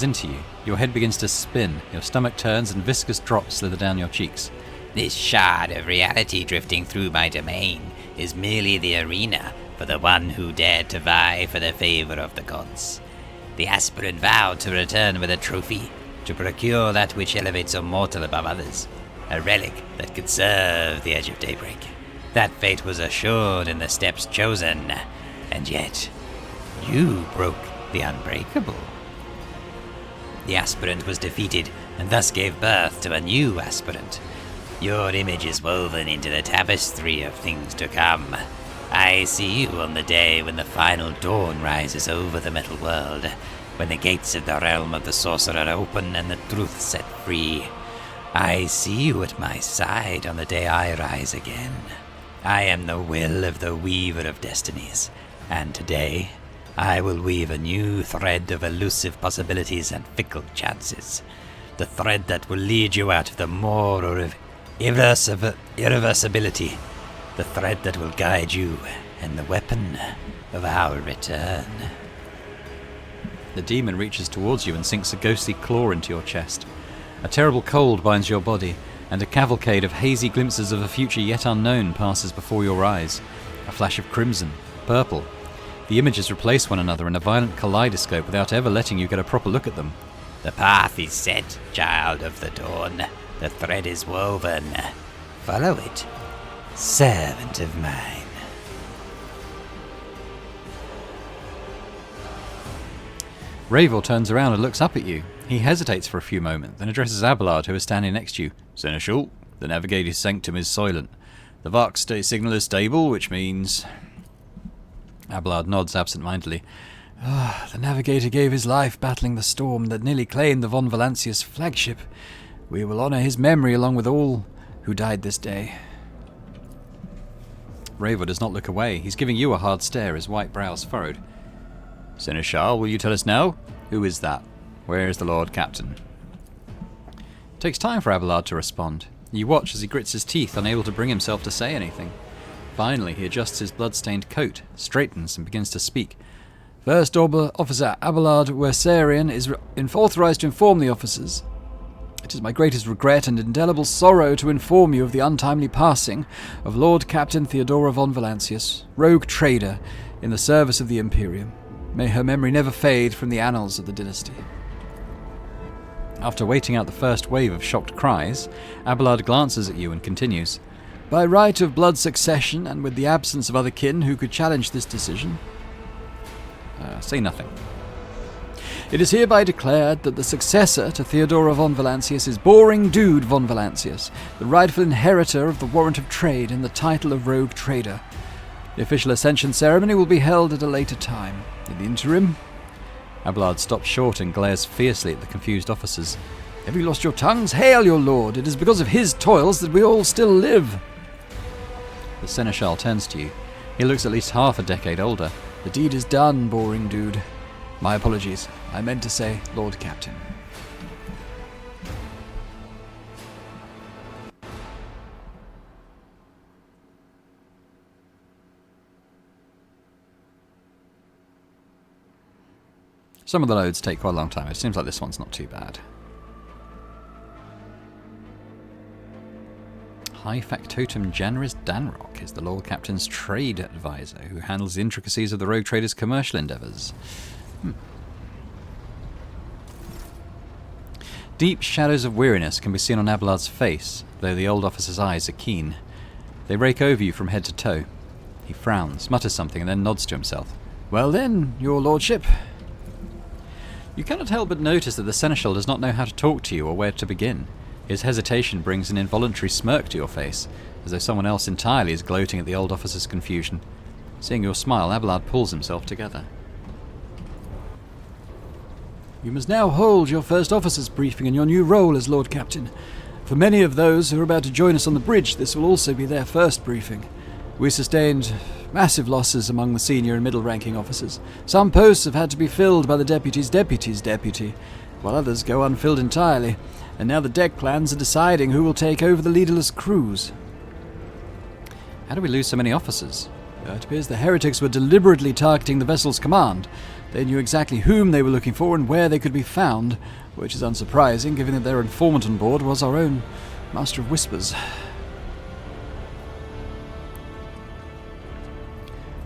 S1: into you. Your head begins to spin, your stomach turns, and viscous drops slither down your cheeks.
S8: This shard of reality drifting through my domain is merely the arena for the one who dared to vie for the favor of the gods. The aspirant vowed to return with a trophy, to procure that which elevates a mortal above others, a relic that could serve the Edge of Daybreak. That fate was assured in the steps chosen, and yet you broke the unbreakable. The aspirant was defeated, and thus gave birth to a new aspirant. Your image is woven into the tapestry of things to come. I see you on the day when the final dawn rises over the metal world, when the gates of the realm of the sorcerer open and the truth set free. I see you at my side on the day I rise again. I am the will of the weaver of destinies, and today I will weave a new thread of elusive possibilities and fickle chances. The thread that will lead you out of the moor of irreversibility. The thread that will guide you, and the weapon of our return.
S1: The demon reaches towards you and sinks a ghostly claw into your chest. A terrible cold binds your body, and a cavalcade of hazy glimpses of a future yet unknown passes before your eyes. A flash of crimson, purple. The images replace one another in a violent kaleidoscope without ever letting you get a proper look at them.
S8: The path is set, child of the dawn. The thread is woven. Follow it, servant of mine.
S1: Ravel turns around and looks up at you. He hesitates for a few moments, then addresses Abelard, who is standing next to you. Seneschal, the navigator's sanctum is silent. The Vox signal is stable, which means... Abelard nods absent-mindedly. The navigator gave his life battling the storm that nearly claimed the Von Valancius flagship. We will honor his memory along with all who died this day. Ravel does not look away. He's giving you a hard stare, his white brows furrowed. Seneschal, will you tell us now? Who is that? Where is the Lord Captain? It takes time for Abelard to respond. You watch as he grits his teeth, unable to bring himself to say anything. Finally, he adjusts his blood-stained coat, straightens, and begins to speak. First Officer Abelard Wersarian is authorized to inform the officers. It is my greatest regret and indelible sorrow to inform you of the untimely passing of Lord Captain Theodora von Valancius, rogue trader in the service of the Imperium. May her memory never fade from the annals of the dynasty. After waiting out the first wave of shocked cries, Abelard glances at you and continues. By right of blood succession, and with the absence of other kin who could challenge this decision... say nothing. It is hereby declared that the successor to Theodora von Valancius is Boring Dude von Valancius, the rightful inheritor of the warrant of trade and the title of rogue trader. The official ascension ceremony will be held at a later time. In the interim... Abelard stops short and glares fiercely at the confused officers. Have you lost your tongues? Hail your lord! It is because of his toils that we all still live. The seneschal turns to you. He looks at least half a decade older. The deed is done, boring dude. My apologies. I meant to say Lord Captain. Some of the loads take quite a long time. It seems like this one's not too bad. High Factotum Janris Danrock is the Lord Captain's trade advisor who handles the intricacies of the rogue trader's commercial endeavours. Deep shadows of weariness can be seen on Abelard's face, though the old officer's eyes are keen. They rake over you from head to toe. He frowns, mutters something, and then nods to himself. Well then, your lordship. You cannot help but notice that the seneschal does not know how to talk to you or where to begin. His hesitation brings an involuntary smirk to your face, as though someone else entirely is gloating at the old officer's confusion. Seeing your smile, Abelard pulls himself together. You must now hold your first officer's briefing in your new role as Lord Captain. For many of those who are about to join us on the bridge, this will also be their first briefing. We sustained massive losses among the senior and middle-ranking officers. Some posts have had to be filled by the deputy's deputy's deputy, while others go unfilled entirely, and now the deck plans are deciding who will take over the leaderless crews. How do we lose so many officers? It appears the heretics were deliberately targeting the vessel's command. They knew exactly whom they were looking for and where they could be found, which is unsurprising, given that their informant on board was our own Master of Whispers.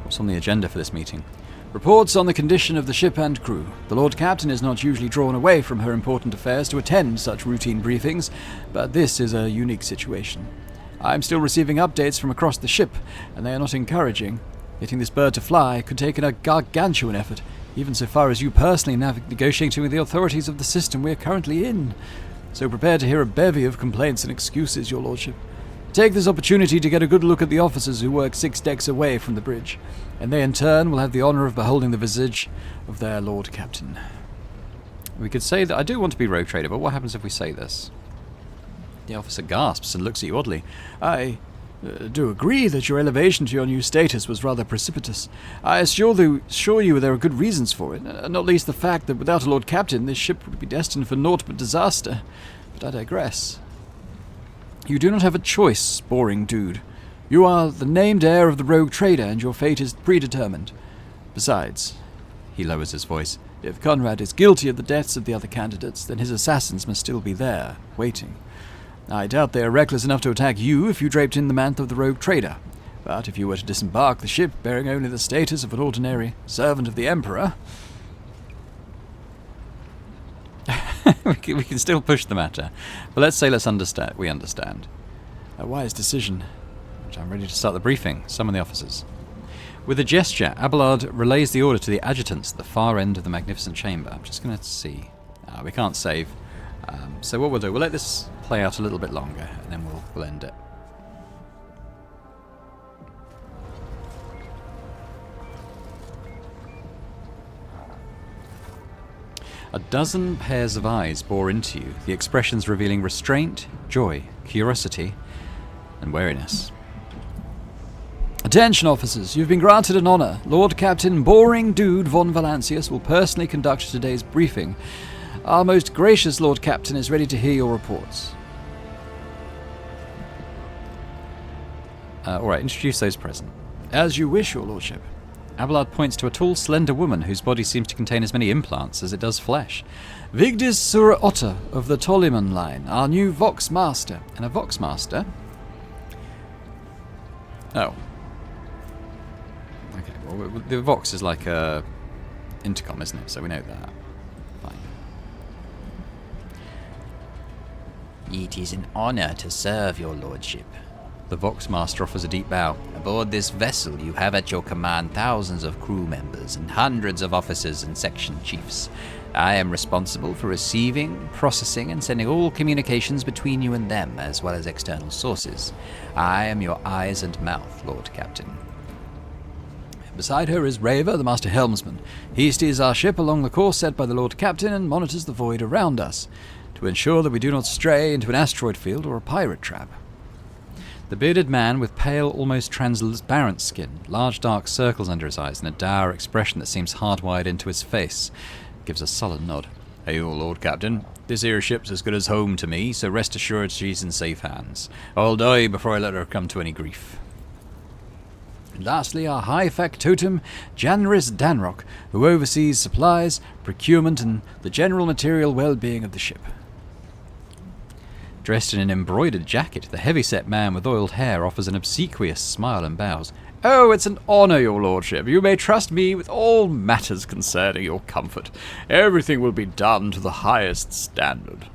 S1: What's on the agenda for this meeting? Reports on the condition of the ship and crew. The Lord Captain is not usually drawn away from her important affairs to attend such routine briefings, but this is a unique situation. I am still receiving updates from across the ship, and they are not encouraging. Getting this bird to fly could take a gargantuan effort, even so far as you personally negotiating with the authorities of the system we are currently in. So prepare to hear a bevy of complaints and excuses, your lordship. Take this opportunity to get a good look at the officers who work 6 decks away from the bridge, and they in turn will have the honour of beholding the visage of their Lord Captain. We could say that I do want to be rogue trader, but what happens if we say this? The officer gasps and looks at you oddly. I do agree that your elevation to your new status was rather precipitous. I assure you there are good reasons for it, not least the fact that without a Lord Captain this ship would be destined for naught but disaster. But I digress. You do not have a choice, boring dude. You are the named heir of the rogue trader, and your fate is predetermined. Besides, he lowers his voice, if Conrad is guilty of the deaths of the other candidates, then his assassins must still be there, waiting. I doubt they are reckless enough to attack you if you draped in the mantle of the rogue trader. But if you were to disembark the ship bearing only the status of an ordinary servant of the Emperor... we can still push the matter. But let's say we understand. A wise decision. But I'm ready to start the briefing. Summon the officers. With a gesture, Abelard relays the order to the adjutants at the far end of the magnificent chamber. I'm just going to see. We can't save. So what we'll do, we'll let this play out a little bit longer, and then we'll end it. A dozen pairs of eyes bore into you, the expressions revealing restraint, joy, curiosity, and wariness. Attention, officers, you've been granted an honour. Lord Captain Boring Dude von Valancius will personally conduct today's briefing. Our most gracious Lord Captain is ready to hear your reports. Alright, introduce those present. As you wish, your lordship. Abelard points to a tall, slender woman whose body seems to contain as many implants as it does flesh. Vigdis Sura Otter of the Tolliman line, our new Vox Master. And a Vox Master? Oh. Okay, well, the Vox is like a intercom, isn't it? So we know that. Fine.
S8: It is an honor to serve your lordship.
S1: The Vox Master offers a deep bow.
S8: Aboard this vessel, you have at your command thousands of crew members and hundreds of officers and section chiefs. I am responsible for receiving, processing, and sending all communications between you and them, as well as external sources. I am your eyes and mouth, Lord Captain.
S1: Beside her is Raver, the Master Helmsman. He steers our ship along the course set by the Lord Captain and monitors the void around us. to ensure that we do not stray into an asteroid field or a pirate trap. The bearded man with pale, almost transparent skin, large dark circles under his eyes, and a dour expression that seems hardwired into his face, gives a sullen nod. Hey, Lord Captain. This here ship's as good as home to me, so rest assured she's in safe hands. I'll die before I let her come to any grief. And lastly, our high factotum, Janris Danrock, who oversees supplies, procurement, and the general material well-being of the ship. Dressed in an embroidered jacket, the heavy-set man with oiled hair offers an obsequious smile and bows. Oh, it's an honour, your lordship. You may trust me with all matters concerning your comfort. Everything will be done to the highest standard.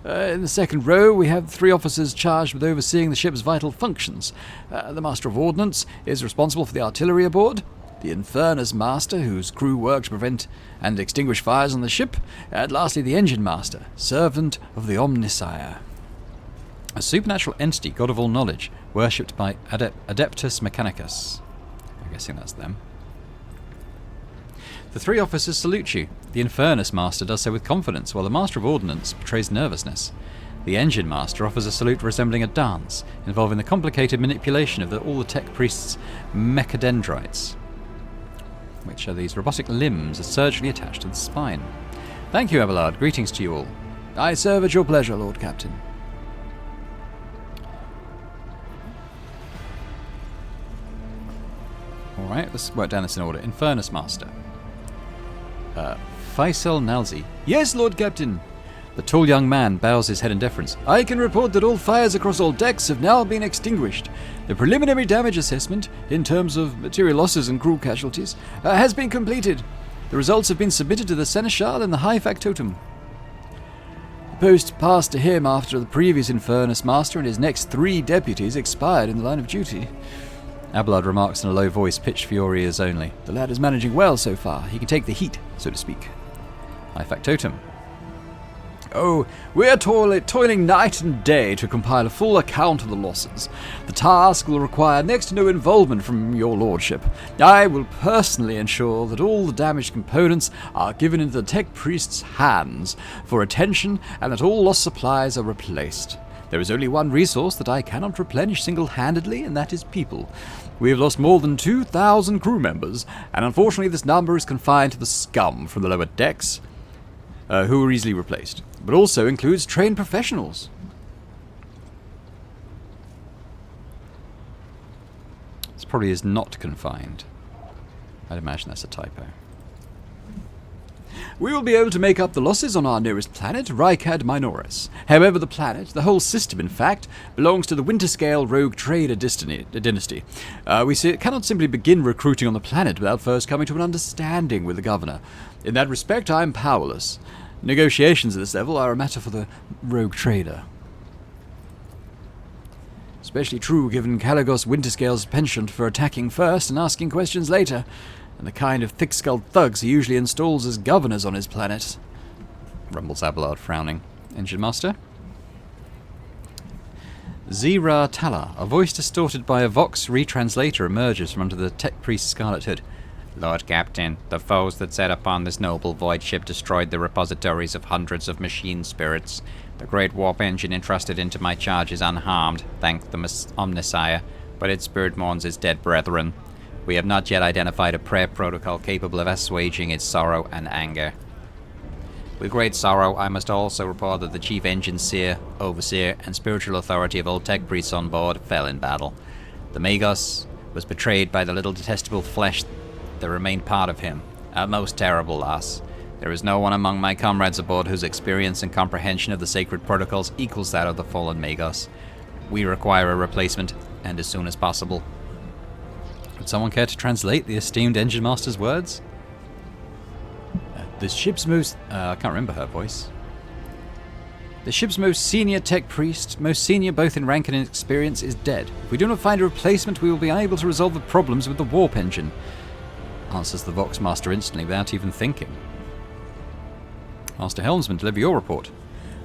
S1: In the second row, we have 3 officers charged with overseeing the ship's vital functions. The Master of Ordnance is responsible for the artillery aboard, the Infernus Master, whose crew work to prevent and extinguish fires on the ship, and lastly the Engine Master, servant of the Omnissiah. A supernatural entity, god of all knowledge, worshipped by Adeptus Mechanicus. I'm guessing that's them. The 3 officers salute you. The Infernus Master does so with confidence, while the Master of Ordnance betrays nervousness. The Engine Master offers a salute resembling a dance, involving the complicated manipulation of all the tech priests' mechadendrites, which are these robotic limbs surgically attached to the spine. Thank you, Abelard. Greetings to you all. I serve at your pleasure, Lord Captain. Alright, let's work down this in order. Infernus Master. Faisal Nalzi. Yes, Lord Captain. The tall young man bows his head in deference. I can report that all fires across all decks have now been extinguished. The preliminary damage assessment, in terms of material losses and crew casualties, has been completed. The results have been submitted to the Seneschal and the High Factotum. The post passed to him after the previous Infernus Master and his next 3 deputies expired in the line of duty. Abelard remarks in a low voice, pitched for your ears only. The lad is managing well so far. He can take the heat, so to speak. High Factotum. Oh, we're toiling night and day to compile a full account of the losses. The task will require next to no involvement from your lordship. I will personally ensure that all the damaged components are given into the tech priest's hands for attention and that all lost supplies are replaced. There is only one resource that I cannot replenish single-handedly, and that is people. We have lost more than 2,000 crew members, and unfortunately this number is confined to the scum from the lower decks, who are easily replaced, but also includes trained professionals. This probably is not confined. I'd imagine that's a typo. We will be able to make up the losses on our nearest planet, Rykad Minoris. However, the planet, the whole system in fact, belongs to the Winterscale Rogue Trader dynasty. We cannot simply begin recruiting on the planet without first coming to an understanding with the governor. In that respect, I am powerless. Negotiations at this level are a matter for the Rogue Trader. Especially true given Caligos Winterscale's penchant for attacking first and asking questions later, and the kind of thick-skulled thugs he usually installs as governors on his planet. Rumbles Abelard, frowning. Engine Master? Zira Tala, a voice distorted by a Vox retranslator, emerges from under the tech priest's scarlet hood.
S8: Lord Captain, the foes that set upon this noble void ship destroyed the repositories of hundreds of machine spirits. The great warp engine entrusted into my charge is unharmed, thank the Omnissiah, but its spirit mourns its dead brethren. We have not yet identified a prayer protocol capable of assuaging its sorrow and anger. With great sorrow, I must also report that the chief engine seer, overseer, and spiritual authority of all tech priests on board fell in battle. The Magos was betrayed by the little detestable flesh that remained part of him, a most terrible loss. There is no one among my comrades aboard whose experience and comprehension of the sacred protocols equals that of the fallen Magos. We require a replacement, and as soon as possible. Would someone care to translate the esteemed Engine Master's words? The ship's most... I can't remember her voice. The ship's most senior tech priest, most senior both in rank and in experience, is dead. If we do not find a replacement, we will be unable to resolve the problems with the warp engine. Answers the Vox Master instantly without even thinking. Master Helmsman, deliver your report.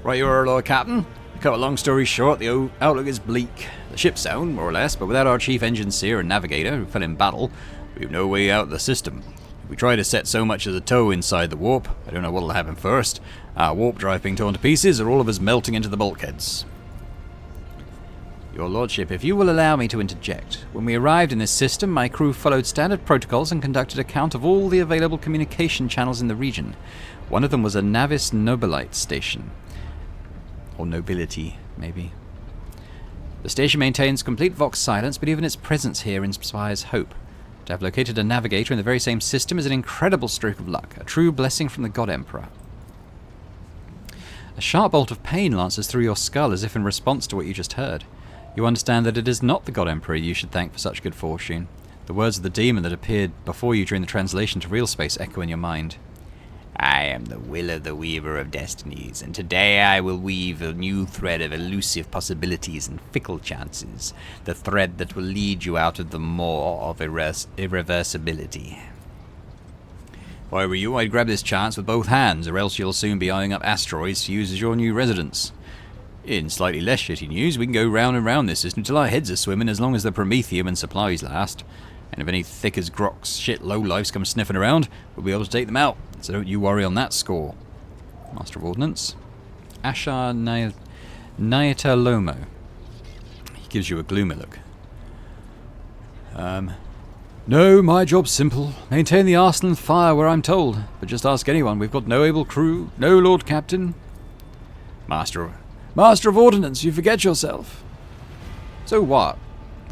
S8: Right you are, Lord Captain. To cut a long story short, the outlook is bleak. The ship's sound, more or less, but without our chief engine seer and navigator, who fell in battle, we have no way out of the system. If
S1: We try to set so much as a toe inside the warp. I don't know what'll happen first. Our warp drive being torn to pieces, or all of us melting into the bulkheads. Your Lordship, if you will allow me to interject. When we arrived in this system, my crew followed standard protocols and conducted a count of all the available communication channels in the region. One of them was a Navis Nobilite station. Or nobility, maybe. The station maintains complete Vox silence, but even its presence here inspires hope. To have located a navigator in the very same system is an incredible stroke of luck, a true blessing from the God Emperor. A sharp bolt of pain lances through your skull as if in response to what you just heard. You understand that it is not the God Emperor you should thank for such good fortune. The words of the demon that appeared before you during the translation to real space echo in your mind.
S8: I am the will of the weaver of destinies, and today I will weave a new thread of elusive possibilities and fickle chances, the thread that will lead you out of the maw of irreversibility.
S1: If I were you, I'd grab this chance with both hands, or else you'll soon be eyeing up asteroids to use as your new residence. In slightly less shitty news, we can go round and round this system till our heads are swimming as long as the promethium and supplies last. And if any thick as grox shit lowlifes come sniffing around, we'll be able to take them out, so don't you worry on that score. Master of Ordnance. Ashar Nyata Lomo. He gives you a gloomy look. No, my job's simple. Maintain the arsenal and fire where I'm told. But just ask anyone, we've got no able crew, no Lord Captain. Master of Ordnance, you forget yourself. So what?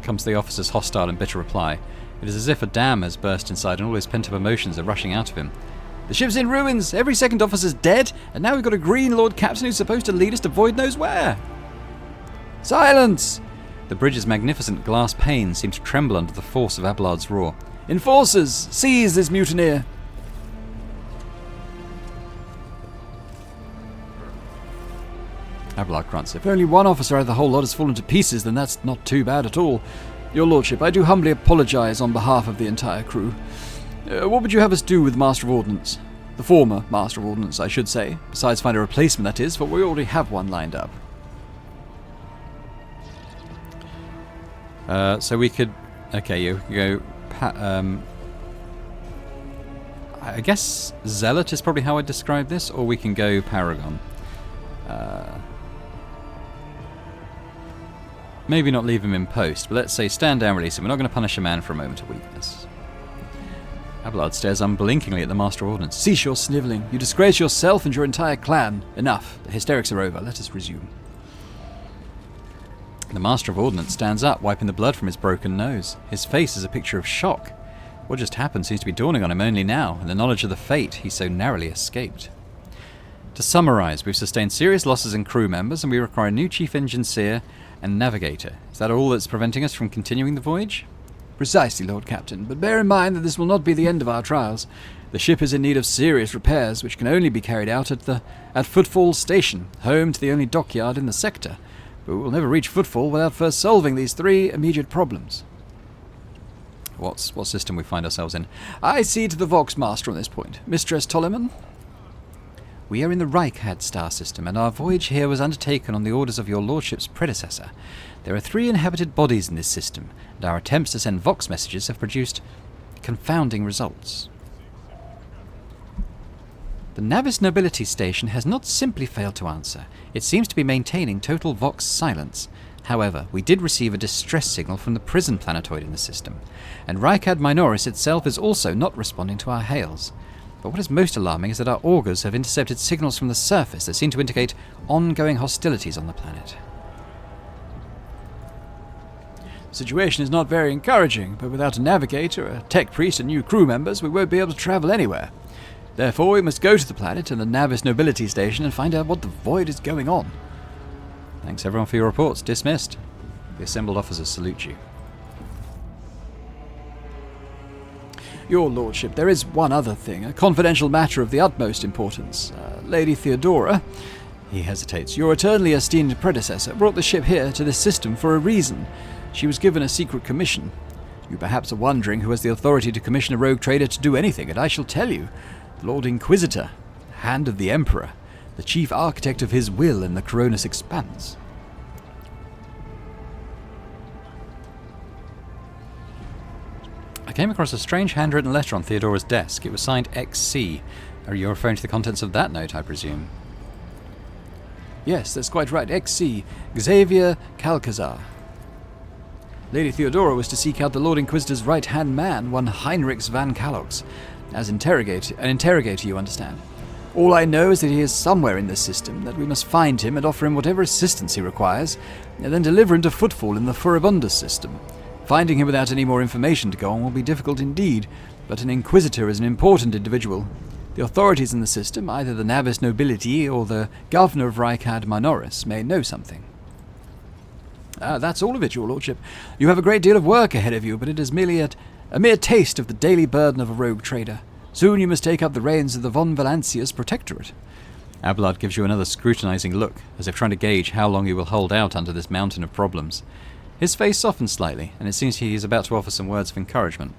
S1: Comes the officer's hostile and bitter reply. It is as if a dam has burst inside and all his pent-up emotions are rushing out of him. The ship's in ruins, every second officer's dead, and now we've got a green Lord Captain who's supposed to lead us to void knows where. Silence! The bridge's magnificent glass panes seem to tremble under the force of Abelard's roar. Enforcers, seize this mutineer! Abelard grunts. If only one officer out of the whole lot has fallen to pieces, then that's not too bad at all. Your Lordship, I do humbly apologise on behalf of the entire crew. What would you have us do with Master of Ordnance? The former Master of Ordnance, I should say. Besides find a replacement, that is, for we already have one lined up. So we could... Okay, you go... I guess Zealot is probably how I'd describe this, or we can go Paragon. Maybe not leave him in post, but let's say stand down, release him. We're not going to punish a man for a moment of weakness. Abelard stares unblinkingly at the Master of Ordnance. Cease your snivelling. You disgrace yourself and your entire clan. Enough. The hysterics are over. Let us resume. The Master of Ordnance stands up, wiping the blood from his broken nose. His face is a picture of shock. What just happened seems to be dawning on him only now, and the knowledge of the fate he so narrowly escaped. To summarise, we've sustained serious losses in crew members, and we require a new chief engineer and navigator. Is that all that's preventing us from continuing the voyage? Precisely, Lord Captain, but bear in mind that this will not be the end of our trials. The ship is in need of serious repairs, which can only be carried out at Footfall Station, home to the only dockyard in the sector. But we will never reach Footfall without first solving these three immediate problems. What system we find ourselves in? I cede to the Vox Master on this point. Mistress Tolliman? We are in the Reichad star system, and our voyage here was undertaken on the orders of your Lordship's predecessor. There are 3 inhabited bodies in this system, and our attempts to send Vox messages have produced confounding results. The Navis Nobility Station has not simply failed to answer. It seems to be maintaining total Vox silence. However, we did receive a distress signal from the prison planetoid in the system, and Reichad Minoris itself is also not responding to our hails. But what is most alarming is that our augurs have intercepted signals from the surface that seem to indicate ongoing hostilities on the planet. The situation is not very encouraging, but without a navigator, a tech priest and new crew members, we won't be able to travel anywhere. Therefore, we must go to the planet and the Navis Nobility Station and find out what the void is going on. Thanks everyone for your reports. Dismissed. The assembled officers salute you. Your Lordship, there is one other thing, a confidential matter of the utmost importance. Lady Theodora, he hesitates, your eternally esteemed predecessor brought the ship here to this system for a reason. She was given a secret commission. You perhaps are wondering who has the authority to commission a rogue trader to do anything, and I shall tell you. The Lord Inquisitor, Hand of the Emperor, the chief architect of his will in the Coronis Expanse. came across a strange handwritten letter on Theodora's desk. It was signed XC. Are you referring to the contents of that note, I presume? Yes, that's quite right. XC. Xavier Calcazar. Lady Theodora was to seek out the Lord Inquisitor's right-hand man, one Heinrichs van Kallox, as an interrogator, you understand. All I know is that he is somewhere in this system, that we must find him and offer him whatever assistance he requires, and then deliver him to Footfall in the Furibundus system. Finding him without any more information to go on will be difficult indeed, but an Inquisitor is an important individual. The authorities in the system, either the Navis nobility or the Governor of Rykad Minoris, may know something. That's all of it, Your Lordship. You have a great deal of work ahead of you, but it is merely a mere taste of the daily burden of a rogue trader. Soon you must take up the reins of the von Valancia's protectorate. Abelard gives you another scrutinizing look, as if trying to gauge how long he will hold out under this mountain of problems. His face softens slightly, and it seems he is about to offer some words of encouragement.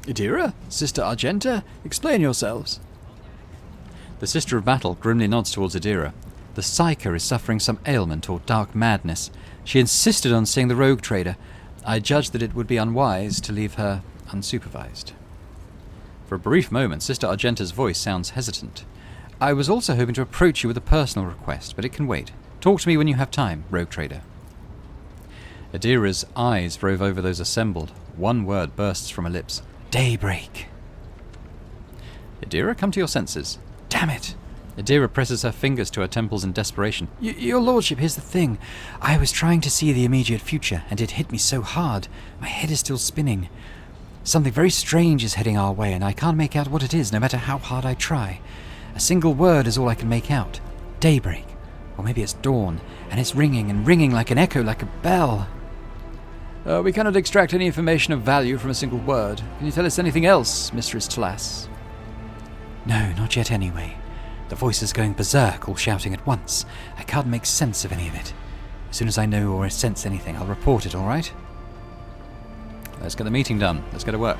S1: Idira? Sister Argenta? Explain yourselves. The Sister of Battle grimly nods towards Idira. The Psyker is suffering some ailment or dark madness. She insisted on seeing the rogue trader. I judged that it would be unwise to leave her unsupervised. For a brief moment, Sister Argenta's voice sounds hesitant. I was also hoping to approach you with a personal request, but it can wait. Talk to me when you have time, rogue trader. Idira's eyes rove over those assembled. One word bursts from her lips. Daybreak. Idira, come to your senses. Damn it! Idira presses her fingers to her temples in desperation. Your Lordship, here's the thing. I was trying to see the immediate future, and it hit me so hard. My head is still spinning. Something very strange is heading our way, and I can't make out what it is, no matter how hard I try. A single word is all I can make out. Daybreak. Or maybe it's dawn, and it's ringing and ringing like an echo, like a bell. We cannot extract any information of value from a single word. Can you tell us anything else, Mistress Tlass? No, not yet anyway. The voice is going berserk, all shouting at once. I can't make sense of any of it. As soon as I know or sense anything, I'll report it, all right? Let's get the meeting done. Let's get to work.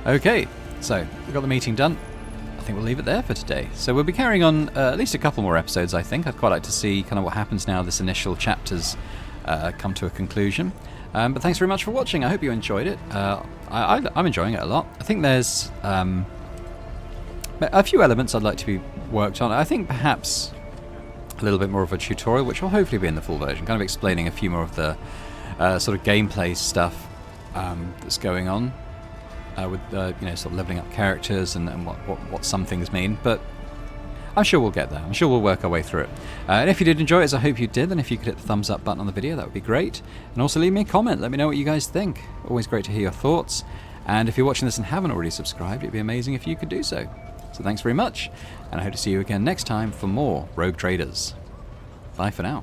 S1: Okay, so we've got the meeting done. I think we'll leave it there for today. So we'll be carrying on at least a couple more episodes, I think. I'd quite like to see kind of what happens now this initial chapter's come to a conclusion. But thanks very much for watching. I hope you enjoyed it. I'm enjoying it a lot. I think there's a few elements I'd like to be worked on. I think perhaps a little bit more of a tutorial, which will hopefully be in the full version, kind of explaining a few more of the sort of gameplay stuff that's going on with sort of leveling up characters and what some things mean. But I'm sure we'll get there. I'm sure we'll work our way through it. And if you did enjoy it, as I hope you did, then if you could hit the thumbs up button on the video, that would be great. And also leave me a comment. Let me know what you guys think. Always great to hear your thoughts. And if you're watching this and haven't already subscribed, it'd be amazing if you could do so. So thanks very much, and I hope to see you again next time for more Rogue Traders. Bye for now.